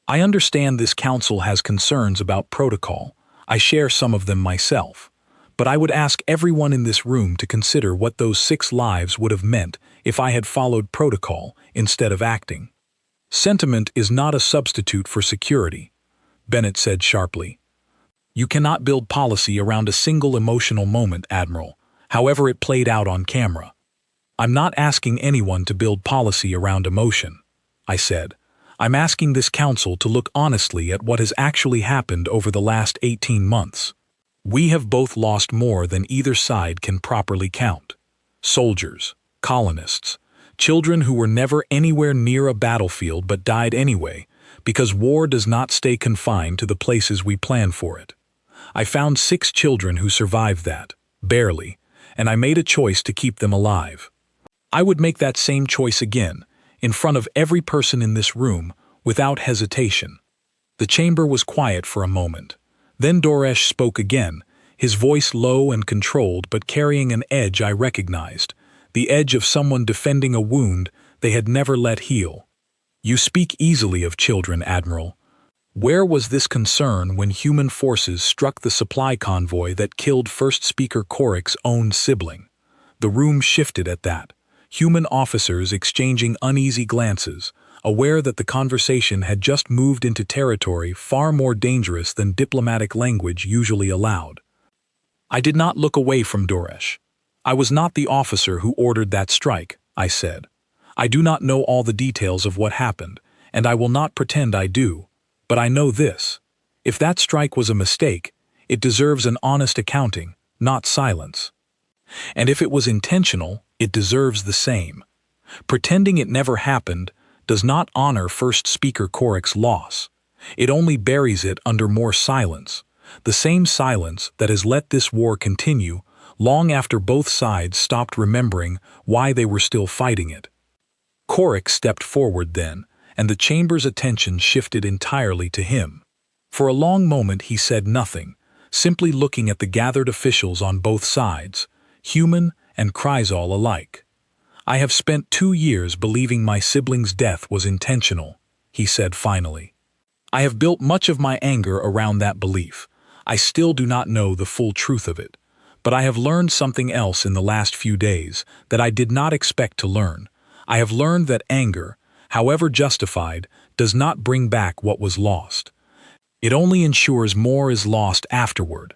I understand this council has concerns about protocol. I share some of them myself. But I would ask everyone in this room to consider what those 6 lives would have meant if I had followed protocol instead of acting. Sentiment is not a substitute for security, Bennett said sharply. You cannot build policy around a single emotional moment, Admiral, however it played out on camera. I'm not asking anyone to build policy around emotion, I said. I'm asking this council to look honestly at what has actually happened over the last 18 months. We have both lost more than either side can properly count. Soldiers, colonists, children who were never anywhere near a battlefield but died anyway, because war does not stay confined to the places we plan for it. I found 6 children who survived that, barely, and I made a choice to keep them alive. I would make that same choice again, in front of every person in this room, without hesitation. The chamber was quiet for a moment. Then Doresh spoke again, his voice low and controlled but carrying an edge I recognized, the edge of someone defending a wound they had never let heal. You speak easily of children, Admiral. Where was this concern when human forces struck the supply convoy that killed First Speaker Korik's own sibling? The room shifted at that, human officers exchanging uneasy glances, aware that the conversation had just moved into territory far more dangerous than diplomatic language usually allowed. I did not look away from Doresh. I was not the officer who ordered that strike, I said. I do not know all the details of what happened, and I will not pretend I do. But I know this. If that strike was a mistake, it deserves an honest accounting, not silence. And if it was intentional, it deserves the same. Pretending it never happened does not honor First Speaker Korik's loss. It only buries it under more silence, the same silence that has let this war continue long after both sides stopped remembering why they were still fighting it. Korik stepped forward then, and the chamber's attention shifted entirely to him. For a long moment he said nothing, simply looking at the gathered officials on both sides, human and Kryzal alike. I have spent 2 years believing my sibling's death was intentional, he said finally. I have built much of my anger around that belief. I still do not know the full truth of it. But I have learned something else in the last few days that I did not expect to learn. I have learned that anger, however justified, does not bring back what was lost. It only ensures more is lost afterward.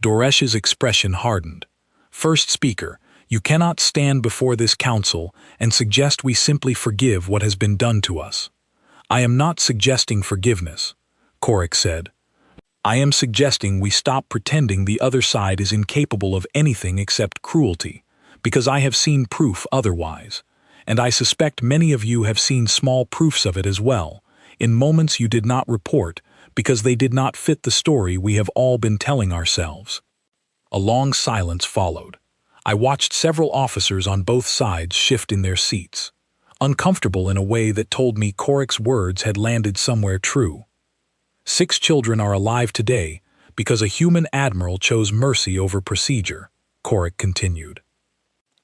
Doresh's expression hardened. First Speaker, you cannot stand before this council and suggest we simply forgive what has been done to us. I am not suggesting forgiveness, Korik said. I am suggesting we stop pretending the other side is incapable of anything except cruelty, because I have seen proof otherwise. And I suspect many of you have seen small proofs of it as well, in moments you did not report because they did not fit the story we have all been telling ourselves. A long silence followed. I watched several officers on both sides shift in their seats, uncomfortable in a way that told me Korik's words had landed somewhere true. 6 children are alive today because a human admiral chose mercy over procedure, Korik continued.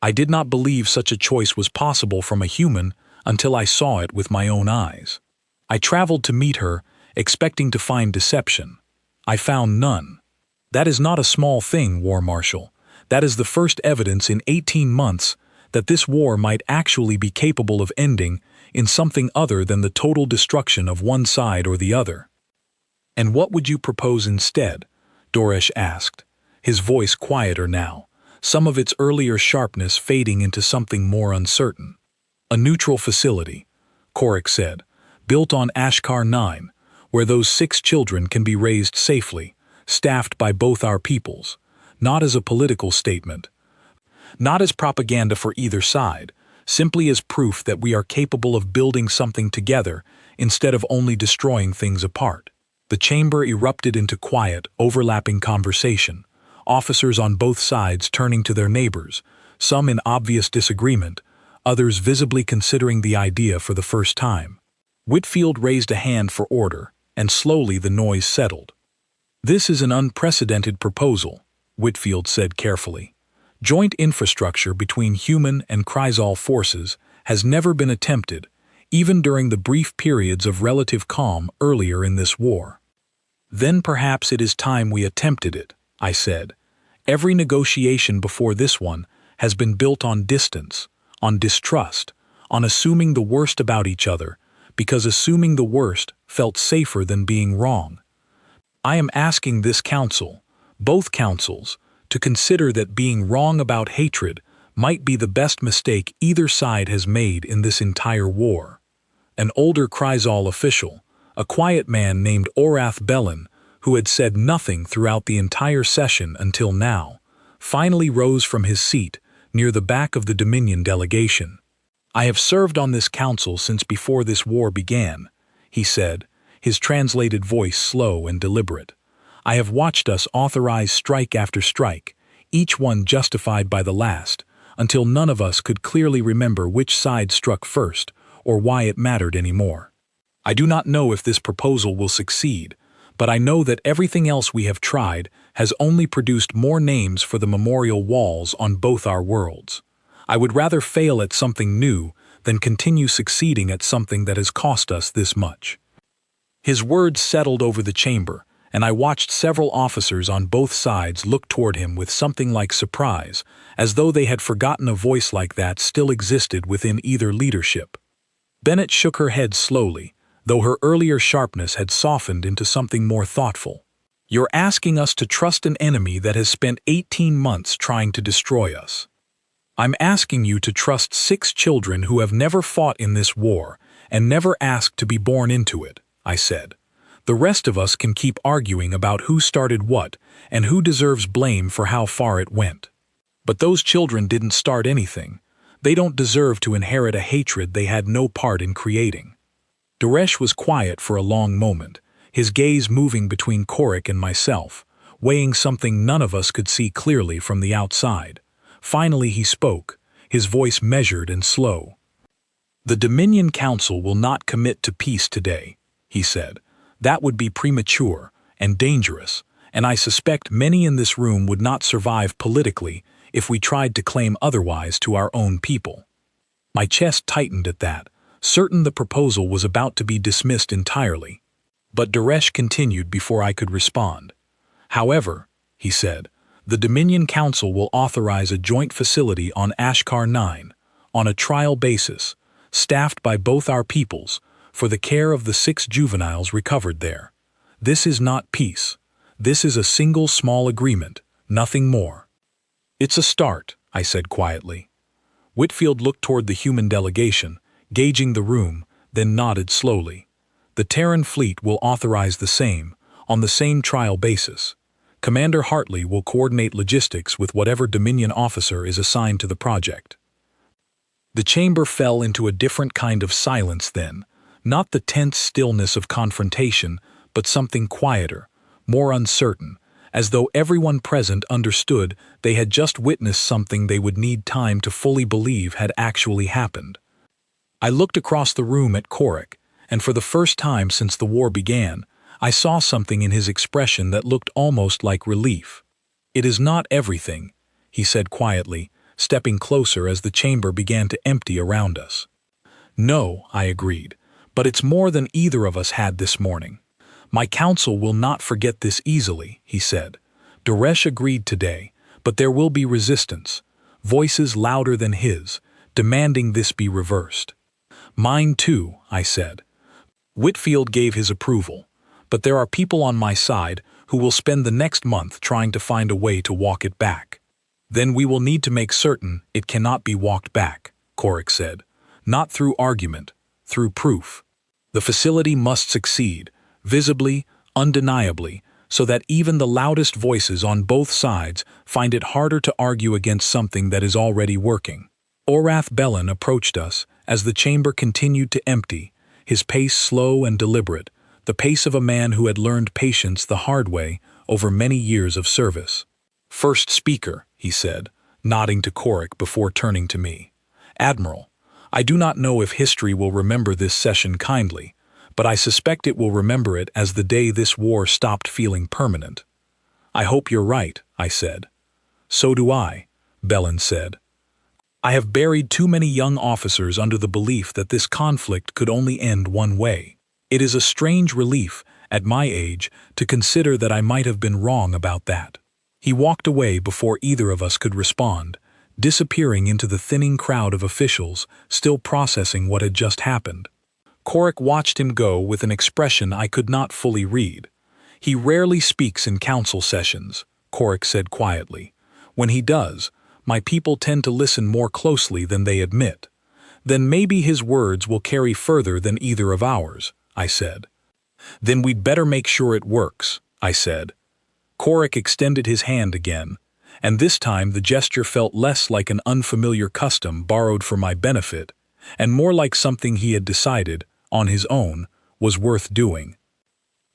I did not believe such a choice was possible from a human until I saw it with my own eyes. I traveled to meet her, expecting to find deception. I found none. That is not a small thing, War Marshal. That is the first evidence in 18 months that this war might actually be capable of ending in something other than the total destruction of one side or the other. And what would you propose instead? Doresh asked, his voice quieter now, some of its earlier sharpness fading into something more uncertain. A neutral facility, Korik said, built on Ashkar 9, where those 6 children can be raised safely, staffed by both our peoples, not as a political statement, not as propaganda for either side, simply as proof that we are capable of building something together instead of only destroying things apart. The chamber erupted into quiet, overlapping conversation, officers on both sides turning to their neighbors, some in obvious disagreement, others visibly considering the idea for the first time. Whitfield raised a hand for order, and slowly the noise settled. This is an unprecedented proposal, Whitfield said carefully. Joint infrastructure between human and Kryzal forces has never been attempted, even during the brief periods of relative calm earlier in this war. Then perhaps it is time we attempted it, I said. Every negotiation before this one has been built on distance, on distrust, on assuming the worst about each other, because assuming the worst felt safer than being wrong. I am asking this council, both councils, to consider that being wrong about hatred might be the best mistake either side has made in this entire war. An older Chrysal official, a quiet man named Orath Bellin, who had said nothing throughout the entire session until now, finally rose from his seat near the back of the Dominion delegation. "I have served on this council since before this war began," he said, his translated voice slow and deliberate. "I have watched us authorize strike after strike, each one justified by the last, until none of us could clearly remember which side struck first or why it mattered anymore. I do not know if this proposal will succeed, but I know that everything else we have tried has only produced more names for the memorial walls on both our worlds. I would rather fail at something new than continue succeeding at something that has cost us this much." His words settled over the chamber, and I watched several officers on both sides look toward him with something like surprise, as though they had forgotten a voice like that still existed within either leadership. Bennett shook her head slowly, though her earlier sharpness had softened into something more thoughtful. "You're asking us to trust an enemy that has spent 18 months trying to destroy us. I'm asking you to trust 6 children who have never fought in this war and never asked to be born into it," I said. "The rest of us can keep arguing about who started what and who deserves blame for how far it went. But those children didn't start anything. They don't deserve to inherit a hatred they had no part in creating." Duresh was quiet for a long moment, his gaze moving between Korik and myself, weighing something none of us could see clearly from the outside. Finally he spoke, his voice measured and slow. "The Dominion Council will not commit to peace today," he said. "That would be premature and dangerous, and I suspect many in this room would not survive politically if we tried to claim otherwise to our own people." My chest tightened at that, certain the proposal was about to be dismissed entirely. But Duresh continued before I could respond. "However," he said, "the Dominion Council will authorize a joint facility on Ashkar 9, on a trial basis, staffed by both our peoples, for the care of the 6 juveniles recovered there. This is not peace. This is a single small agreement, nothing more." "It's a start," I said quietly. Whitfield looked toward the human delegation, gauging the room, then nodded slowly. "The Terran fleet will authorize the same, on the same trial basis. Commander Hartley will coordinate logistics with whatever Dominion officer is assigned to the project." The chamber fell into a different kind of silence then, not the tense stillness of confrontation, but something quieter, more uncertain, as though everyone present understood they had just witnessed something they would need time to fully believe had actually happened. I looked across the room at Korik, and for the first time since the war began, I saw something in his expression that looked almost like relief. "It is not everything," he said quietly, stepping closer as the chamber began to empty around us. "No," I agreed, "but it's more than either of us had this morning. My council will not forget this easily," he said. "Duresh agreed today, but there will be resistance, voices louder than his, demanding this be reversed." "Mine too," I said. Whitfield gave his approval, "but there are people on my side who will spend the next month trying to find a way to walk it back." "Then we will need to make certain it cannot be walked back," Korik said. "Not through argument, through proof. The facility must succeed, visibly, undeniably, so that even the loudest voices on both sides find it harder to argue against something that is already working." Orath Bellin approached us as the chamber continued to empty, his pace slow and deliberate, the pace of a man who had learned patience the hard way over many years of service. "First speaker," he said, nodding to Korik before turning to me. "Admiral, I do not know if history will remember this session kindly, but I suspect it will remember it as the day this war stopped feeling permanent." "I hope you're right," I said. "So do I," Bellin said. "I have buried too many young officers under the belief that this conflict could only end one way. It is a strange relief, at my age, to consider that I might have been wrong about that." He walked away before either of us could respond, disappearing into the thinning crowd of officials still processing what had just happened. Korik watched him go with an expression I could not fully read. "He rarely speaks in council sessions," Korik said quietly. "When he does, my people tend to listen more closely than they admit. Then maybe his words will carry further than either of ours," I said. "Then we'd better make sure it works," I said. Korik extended his hand again, and this time the gesture felt less like an unfamiliar custom borrowed for my benefit, and more like something he had decided, on his own, was worth doing.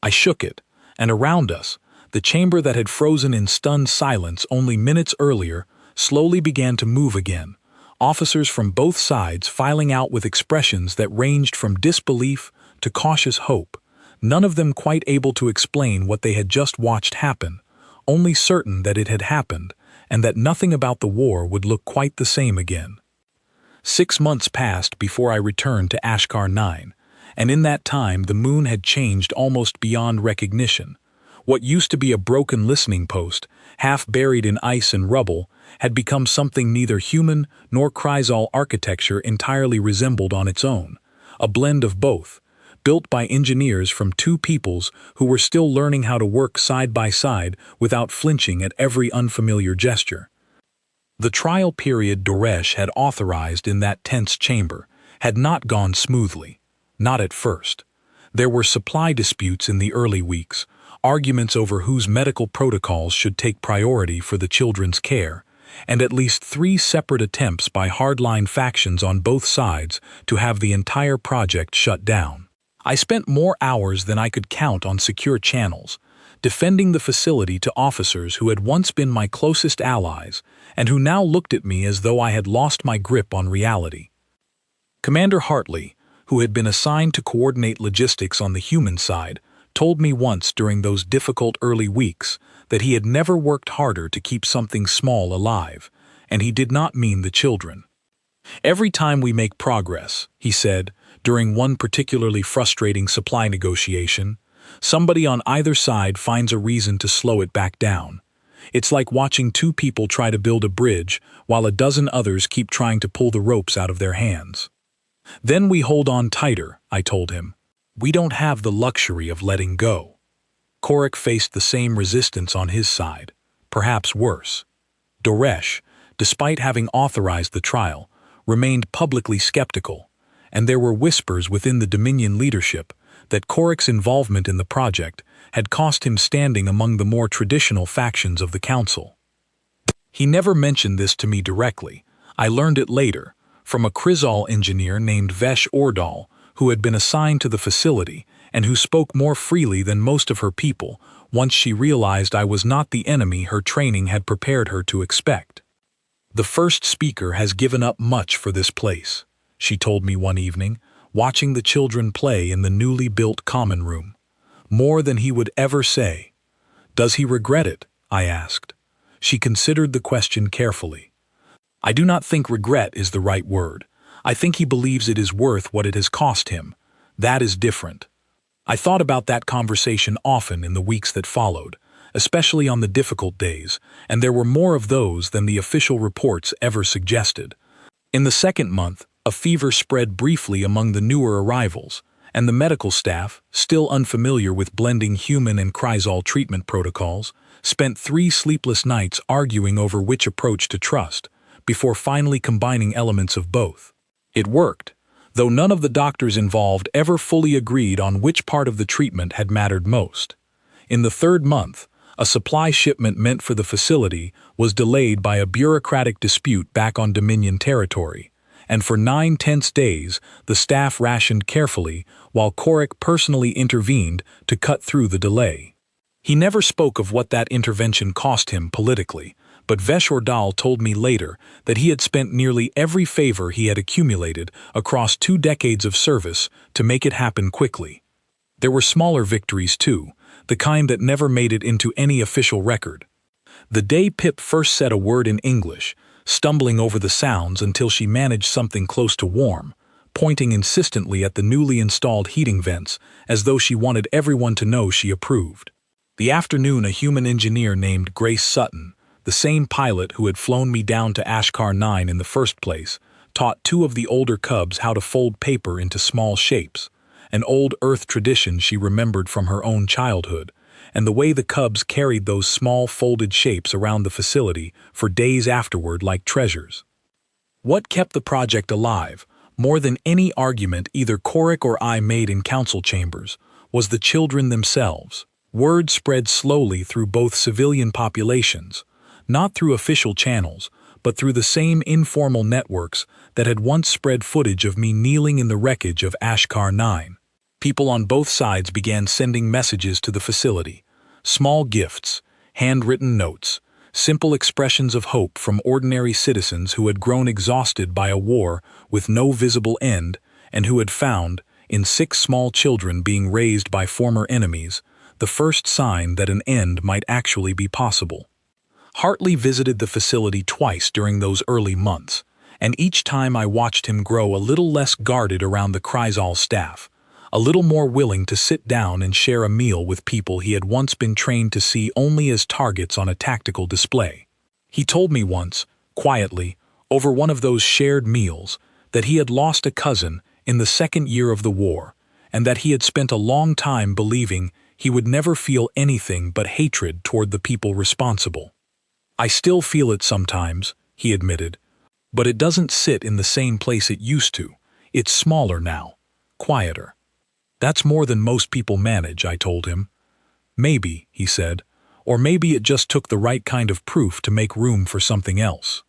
I shook it, and around us, the chamber that had frozen in stunned silence only minutes earlier slowly began to move again, officers from both sides filing out with expressions that ranged from disbelief to cautious hope, none of them quite able to explain what they had just watched happen, only certain that it had happened and that nothing about the war would look quite the same again. 6 months passed before I returned to Ashkar 9, and in that time the moon had changed almost beyond recognition. What used to be a broken listening post, half buried in ice and rubble, had become something neither human nor Kryzal architecture entirely resembled on its own, a blend of both, built by engineers from two peoples who were still learning how to work side by side without flinching at every unfamiliar gesture. The trial period Doresh had authorized in that tense chamber had not gone smoothly, not at first. There were supply disputes in the early weeks, arguments over whose medical protocols should take priority for the children's care, and at least 3 separate attempts by hardline factions on both sides to have the entire project shut down. I spent more hours than I could count on secure channels, defending the facility to officers who had once been my closest allies and who now looked at me as though I had lost my grip on reality. Commander Hartley, who had been assigned to coordinate logistics on the human side, told me once during those difficult early weeks that he had never worked harder to keep something small alive, and he did not mean the children. "Every time we make progress," he said, during one particularly frustrating supply negotiation, "somebody on either side finds a reason to slow it back down. It's like watching 2 people try to build a bridge while a dozen others keep trying to pull the ropes out of their hands. Then we hold on tighter," I told him. "We don't have the luxury of letting go." Korik faced the same resistance on his side, perhaps worse. Doresh, despite having authorized the trial, remained publicly skeptical, and there were whispers within the Dominion leadership that Korik's involvement in the project had cost him standing among the more traditional factions of the Council. He never mentioned this to me directly. I learned it later, from a Kryzal engineer named Vesh Ordal, who had been assigned to the facility and who spoke more freely than most of her people once she realized I was not the enemy her training had prepared her to expect. "The first speaker has given up much for this place," she told me one evening, watching the children play in the newly built common room. "More than he would ever say." "Does he regret it?" I asked. She considered the question carefully. "I do not think regret is the right word. I think he believes it is worth what it has cost him. That is different." I thought about that conversation often in the weeks that followed, especially on the difficult days, and there were more of those than the official reports ever suggested. In the second month, a fever spread briefly among the newer arrivals, and the medical staff, still unfamiliar with blending human and Kryzal treatment protocols, spent 3 sleepless nights arguing over which approach to trust, before finally combining elements of both. It worked, though none of the doctors involved ever fully agreed on which part of the treatment had mattered most. In the 3rd month, a supply shipment meant for the facility was delayed by a bureaucratic dispute back on Dominion territory, and for 9 tense days the staff rationed carefully while Korik personally intervened to cut through the delay. He never spoke of what that intervention cost him politically, but Vesh Ordal told me later that he had spent nearly every favor he had accumulated across 2 decades of service to make it happen quickly. There were smaller victories too, the kind that never made it into any official record. The day Pip first said a word in English, stumbling over the sounds until she managed something close to warm, pointing insistently at the newly installed heating vents as though she wanted everyone to know she approved. The afternoon a human engineer named Grace Sutton, the same pilot who had flown me down to Ashkar 9 in the first place, taught 2 of the older cubs how to fold paper into small shapes, an old Earth tradition she remembered from her own childhood, and the way the cubs carried those small folded shapes around the facility for days afterward like treasures. What kept the project alive, more than any argument either Korik or I made in council chambers, was the children themselves. Word spread slowly through both civilian populations, not through official channels, but through the same informal networks that had once spread footage of me kneeling in the wreckage of Ashkar 9. People on both sides began sending messages to the facility. Small gifts, handwritten notes, simple expressions of hope from ordinary citizens who had grown exhausted by a war with no visible end and who had found, in 6 small children being raised by former enemies, the first sign that an end might actually be possible. Hartley visited the facility twice during those early months, and each time I watched him grow a little less guarded around the Kryzal staff, a little more willing to sit down and share a meal with people he had once been trained to see only as targets on a tactical display. He told me once, quietly, over one of those shared meals, that he had lost a cousin in the 2nd year of the war, and that he had spent a long time believing he would never feel anything but hatred toward the people responsible. "I still feel it sometimes," he admitted, "but it doesn't sit in the same place it used to. It's smaller now, quieter." "That's more than most people manage," I told him. "Maybe," he said, "or maybe it just took the right kind of proof to make room for something else."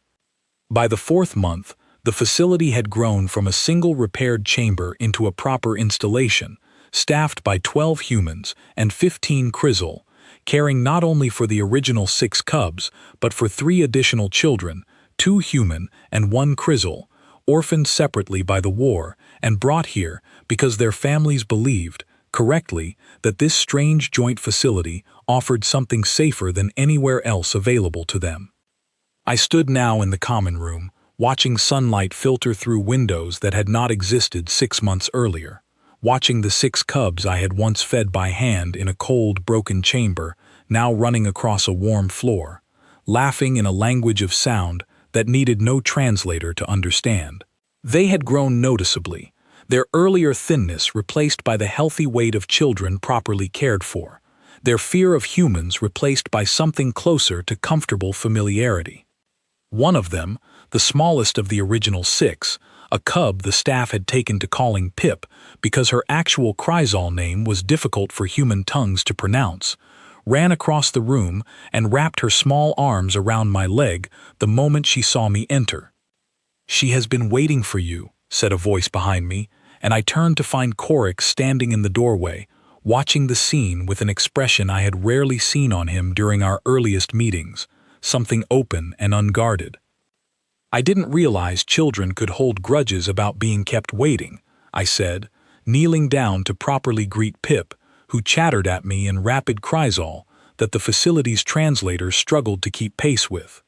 By the 4th month, the facility had grown from a single repaired chamber into a proper installation, staffed by 12 humans and 15 Kryzal, caring not only for the original 6 cubs, but for 3 additional children, 2 human and 1 Kryzal, orphaned separately by the war and brought here because their families believed, correctly, that this strange joint facility offered something safer than anywhere else available to them. I stood now in the common room, watching sunlight filter through windows that had not existed 6 months earlier, watching the 6 cubs I had once fed by hand in a cold, broken chamber, now running across a warm floor, laughing in a language of sound that needed no translator to understand. They had grown noticeably, their earlier thinness replaced by the healthy weight of children properly cared for, their fear of humans replaced by something closer to comfortable familiarity. One of them, the smallest of the original 6, a cub the staff had taken to calling Pip because her actual Kryzal name was difficult for human tongues to pronounce, ran across the room and wrapped her small arms around my leg the moment she saw me enter. "She has been waiting for you," said a voice behind me, and I turned to find Korik standing in the doorway, watching the scene with an expression I had rarely seen on him during our earliest meetings, something open and unguarded. "I didn't realize children could hold grudges about being kept waiting," I said, kneeling down to properly greet Pip, who chattered at me in rapid Kryzal that the facility's translator struggled to keep pace with.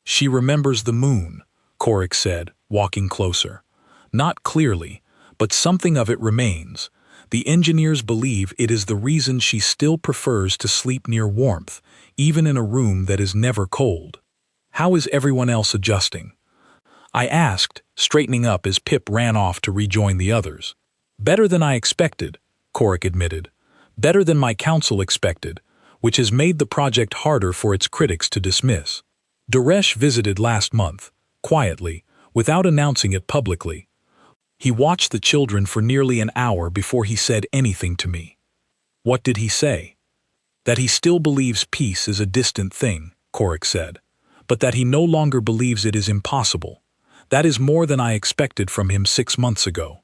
"She remembers the moon," Korik said, walking closer. "Not clearly, but something of it remains. The engineers believe it is the reason she still prefers to sleep near warmth, even in a room that is never cold. How is everyone else adjusting?" I asked, straightening up as Pip ran off to rejoin the others. "Better than I expected," Korik admitted. "Better than my council expected, which has made the project harder for its critics to dismiss. Duresh visited last month, quietly, without announcing it publicly. He watched the children for nearly an hour before he said anything to me." "What did he say?" "That he still believes peace is a distant thing," Korik said, "but that he no longer believes it is impossible. That is more than I expected from him 6 months ago."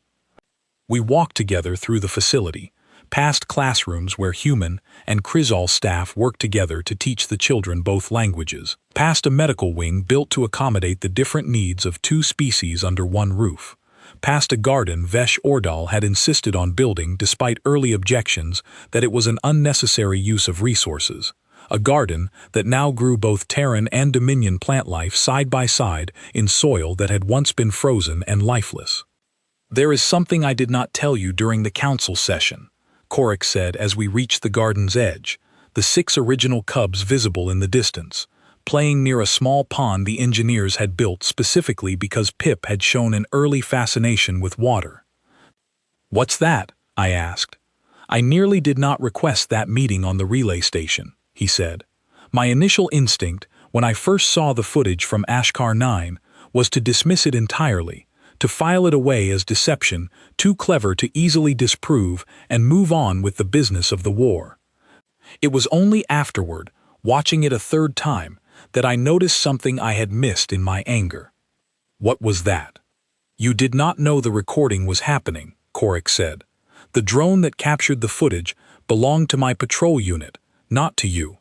We walked together through the facility, past classrooms where human and Kryzal staff worked together to teach the children both languages, past a medical wing built to accommodate the different needs of 2 species under one roof, past a garden Vesh Ordal had insisted on building despite early objections that it was an unnecessary use of resources, a garden that now grew both Terran and Dominion plant life side by side in soil that had once been frozen and lifeless. "There is something I did not tell you during the council session," Korik said as we reached the garden's edge, the 6 original cubs visible in the distance, playing near a small pond the engineers had built specifically because Pip had shown an early fascination with water. "What's that?" I asked. "I nearly did not request that meeting on the relay station," he said. "My initial instinct, when I first saw the footage from Ashkar 9, was to dismiss it entirely, to file it away as deception, too clever to easily disprove, and move on with the business of the war. It was only afterward, watching it a third time, that I noticed something I had missed in my anger." "What was that?" "You did not know the recording was happening," Korik said. "The drone that captured the footage belonged to my patrol unit, not to you.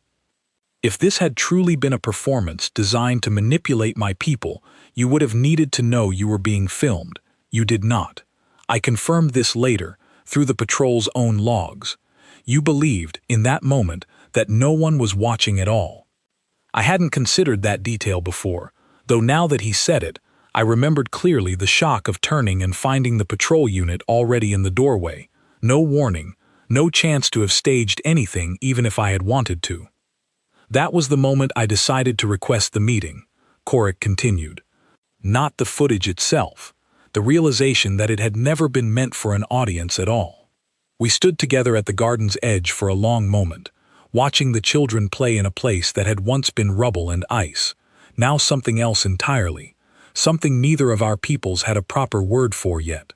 If this had truly been a performance designed to manipulate my people, you would have needed to know you were being filmed. You did not. I confirmed this later, through the patrol's own logs. You believed, in that moment, that no one was watching at all." I hadn't considered that detail before, though now that he said it, I remembered clearly the shock of turning and finding the patrol unit already in the doorway. No warning, no chance to have staged anything even if I had wanted to. "That was the moment I decided to request the meeting," Korik continued. "Not the footage itself, the realization that it had never been meant for an audience at all." We stood together at the garden's edge for a long moment, watching the children play in a place that had once been rubble and ice, now something else entirely, something neither of our peoples had a proper word for yet.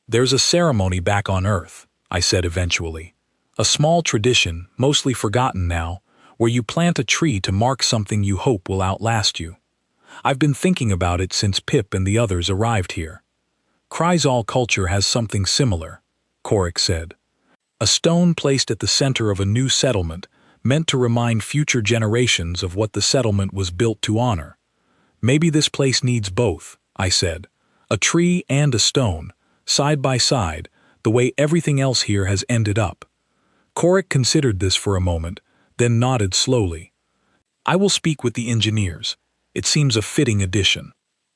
"There's a ceremony back on Earth," I said eventually. "A small tradition, mostly forgotten now, where you plant a tree to mark something you hope will outlast you. I've been thinking about it since Pip and the others arrived here." "Kryzal culture has something similar," Korik said. "A stone placed at the center of a new settlement, meant to remind future generations of what the settlement was built to honor." "Maybe this place needs both," I said. "A tree and a stone, side by side, the way everything else here has ended up." Korik considered this for a moment, then nodded slowly. "I will speak with the engineers. It seems a fitting addition."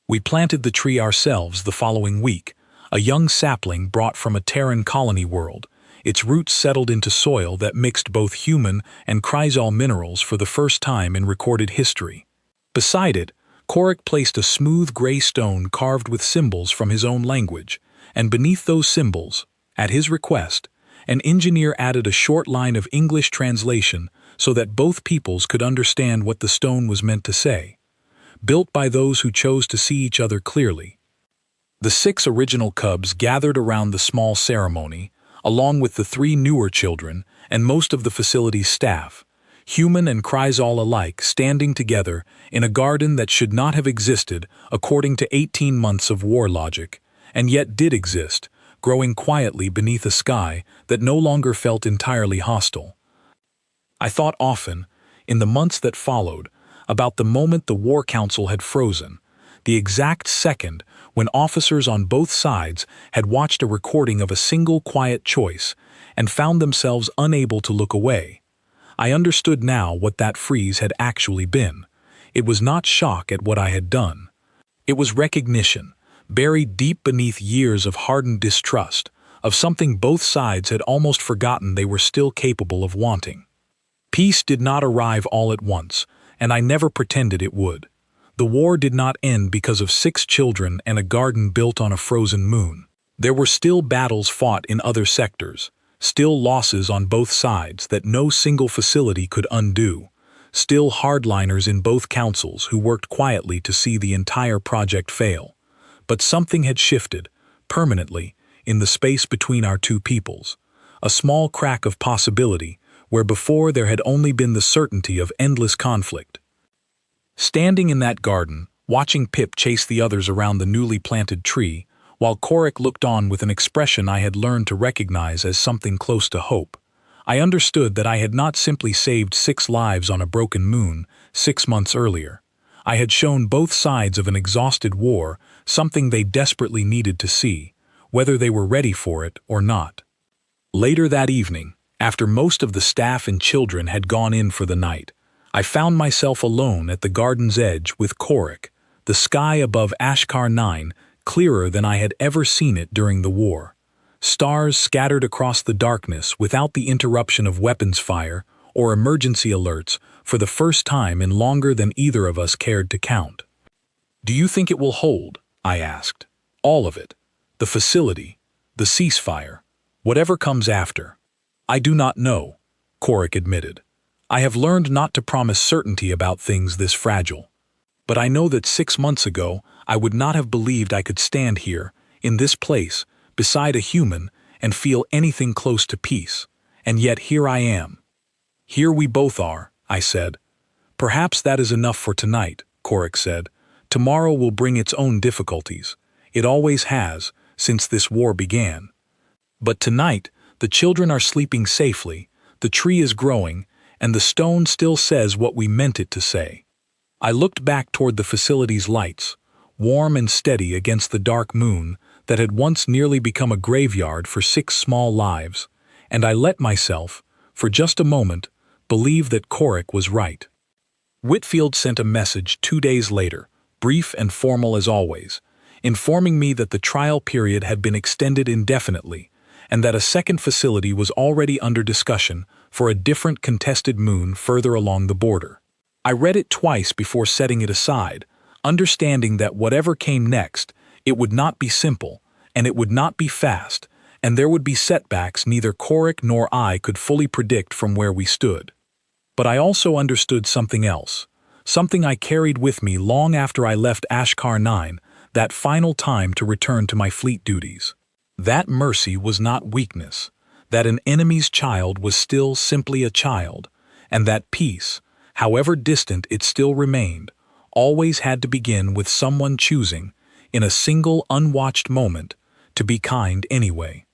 We planted the tree ourselves the following week, a young sapling brought from a Terran colony world. Its roots settled into soil that mixed both human and Kryzal minerals for the first time in recorded history. Beside it, Korik placed a smooth gray stone carved with symbols from his own language, and beneath those symbols, at his request, an engineer added a short line of English translation so that both peoples could understand what the stone was meant to say. "Built by those who chose to see each other clearly." The 6 original cubs gathered around the small ceremony, along with the 3 newer children and most of the facility's staff, human and Kryzal alike standing together in a garden that should not have existed according to 18 months of war logic, and yet did exist, growing quietly beneath a sky that no longer felt entirely hostile. I thought often, in the months that followed, about the moment the War Council had frozen, the exact second when officers on both sides had watched a recording of a single quiet choice and found themselves unable to look away. I understood now what that freeze had actually been. It was not shock at what I had done. It was recognition, buried deep beneath years of hardened distrust, of something both sides had almost forgotten they were still capable of wanting. Peace did not arrive all at once, and I never pretended it would. The war did not end because of 6 children and a garden built on a frozen moon. There were still battles fought in other sectors, still losses on both sides that no single facility could undo, still hardliners in both councils who worked quietly to see the entire project fail. But something had shifted, permanently, in the space between our two peoples, a small crack of possibility where before there had only been the certainty of endless conflict. Standing in that garden, watching Pip chase the others around the newly planted tree, while Korik looked on with an expression I had learned to recognize as something close to hope, I understood that I had not simply saved 6 lives on a broken moon 6 months earlier. I had shown both sides of an exhausted war something they desperately needed to see, whether they were ready for it or not. Later that evening, after most of the staff and children had gone in for the night, I found myself alone at the garden's edge with Korik, the sky above Ashkar 9 clearer than I had ever seen it during the war. Stars scattered across the darkness without the interruption of weapons fire or emergency alerts for the first time in longer than either of us cared to count. "Do you think it will hold?" I asked. "All of it. The facility, the ceasefire, whatever comes after." I do not know, Korik admitted. I have learned not to promise certainty about things this fragile. But I know that 6 months ago, I would not have believed I could stand here, in this place, beside a human, and feel anything close to peace. And yet here I am. Here we both are, I said. Perhaps that is enough for tonight, Korik said. Tomorrow will bring its own difficulties. It always has, since this war began. But tonight, the children are sleeping safely, the tree is growing, and the stone still says what we meant it to say. I looked back toward the facility's lights, warm and steady against the dark moon that had once nearly become a graveyard for 6 small lives, and I let myself, for just a moment, believe that Korik was right. Whitfield sent a message 2 days later, brief and formal as always, informing me that the trial period had been extended indefinitely, and that a second facility was already under discussion for a different contested moon further along the border. I read it twice before setting it aside, understanding that whatever came next, it would not be simple, and it would not be fast, and there would be setbacks neither Korik nor I could fully predict from where we stood. But I also understood something else, something I carried with me long after I left Ashkar 9, that final time to return to my fleet duties. That mercy was not weakness, that an enemy's child was still simply a child, and that peace, however distant it still remained, always had to begin with someone choosing, in a single unwatched moment, to be kind anyway.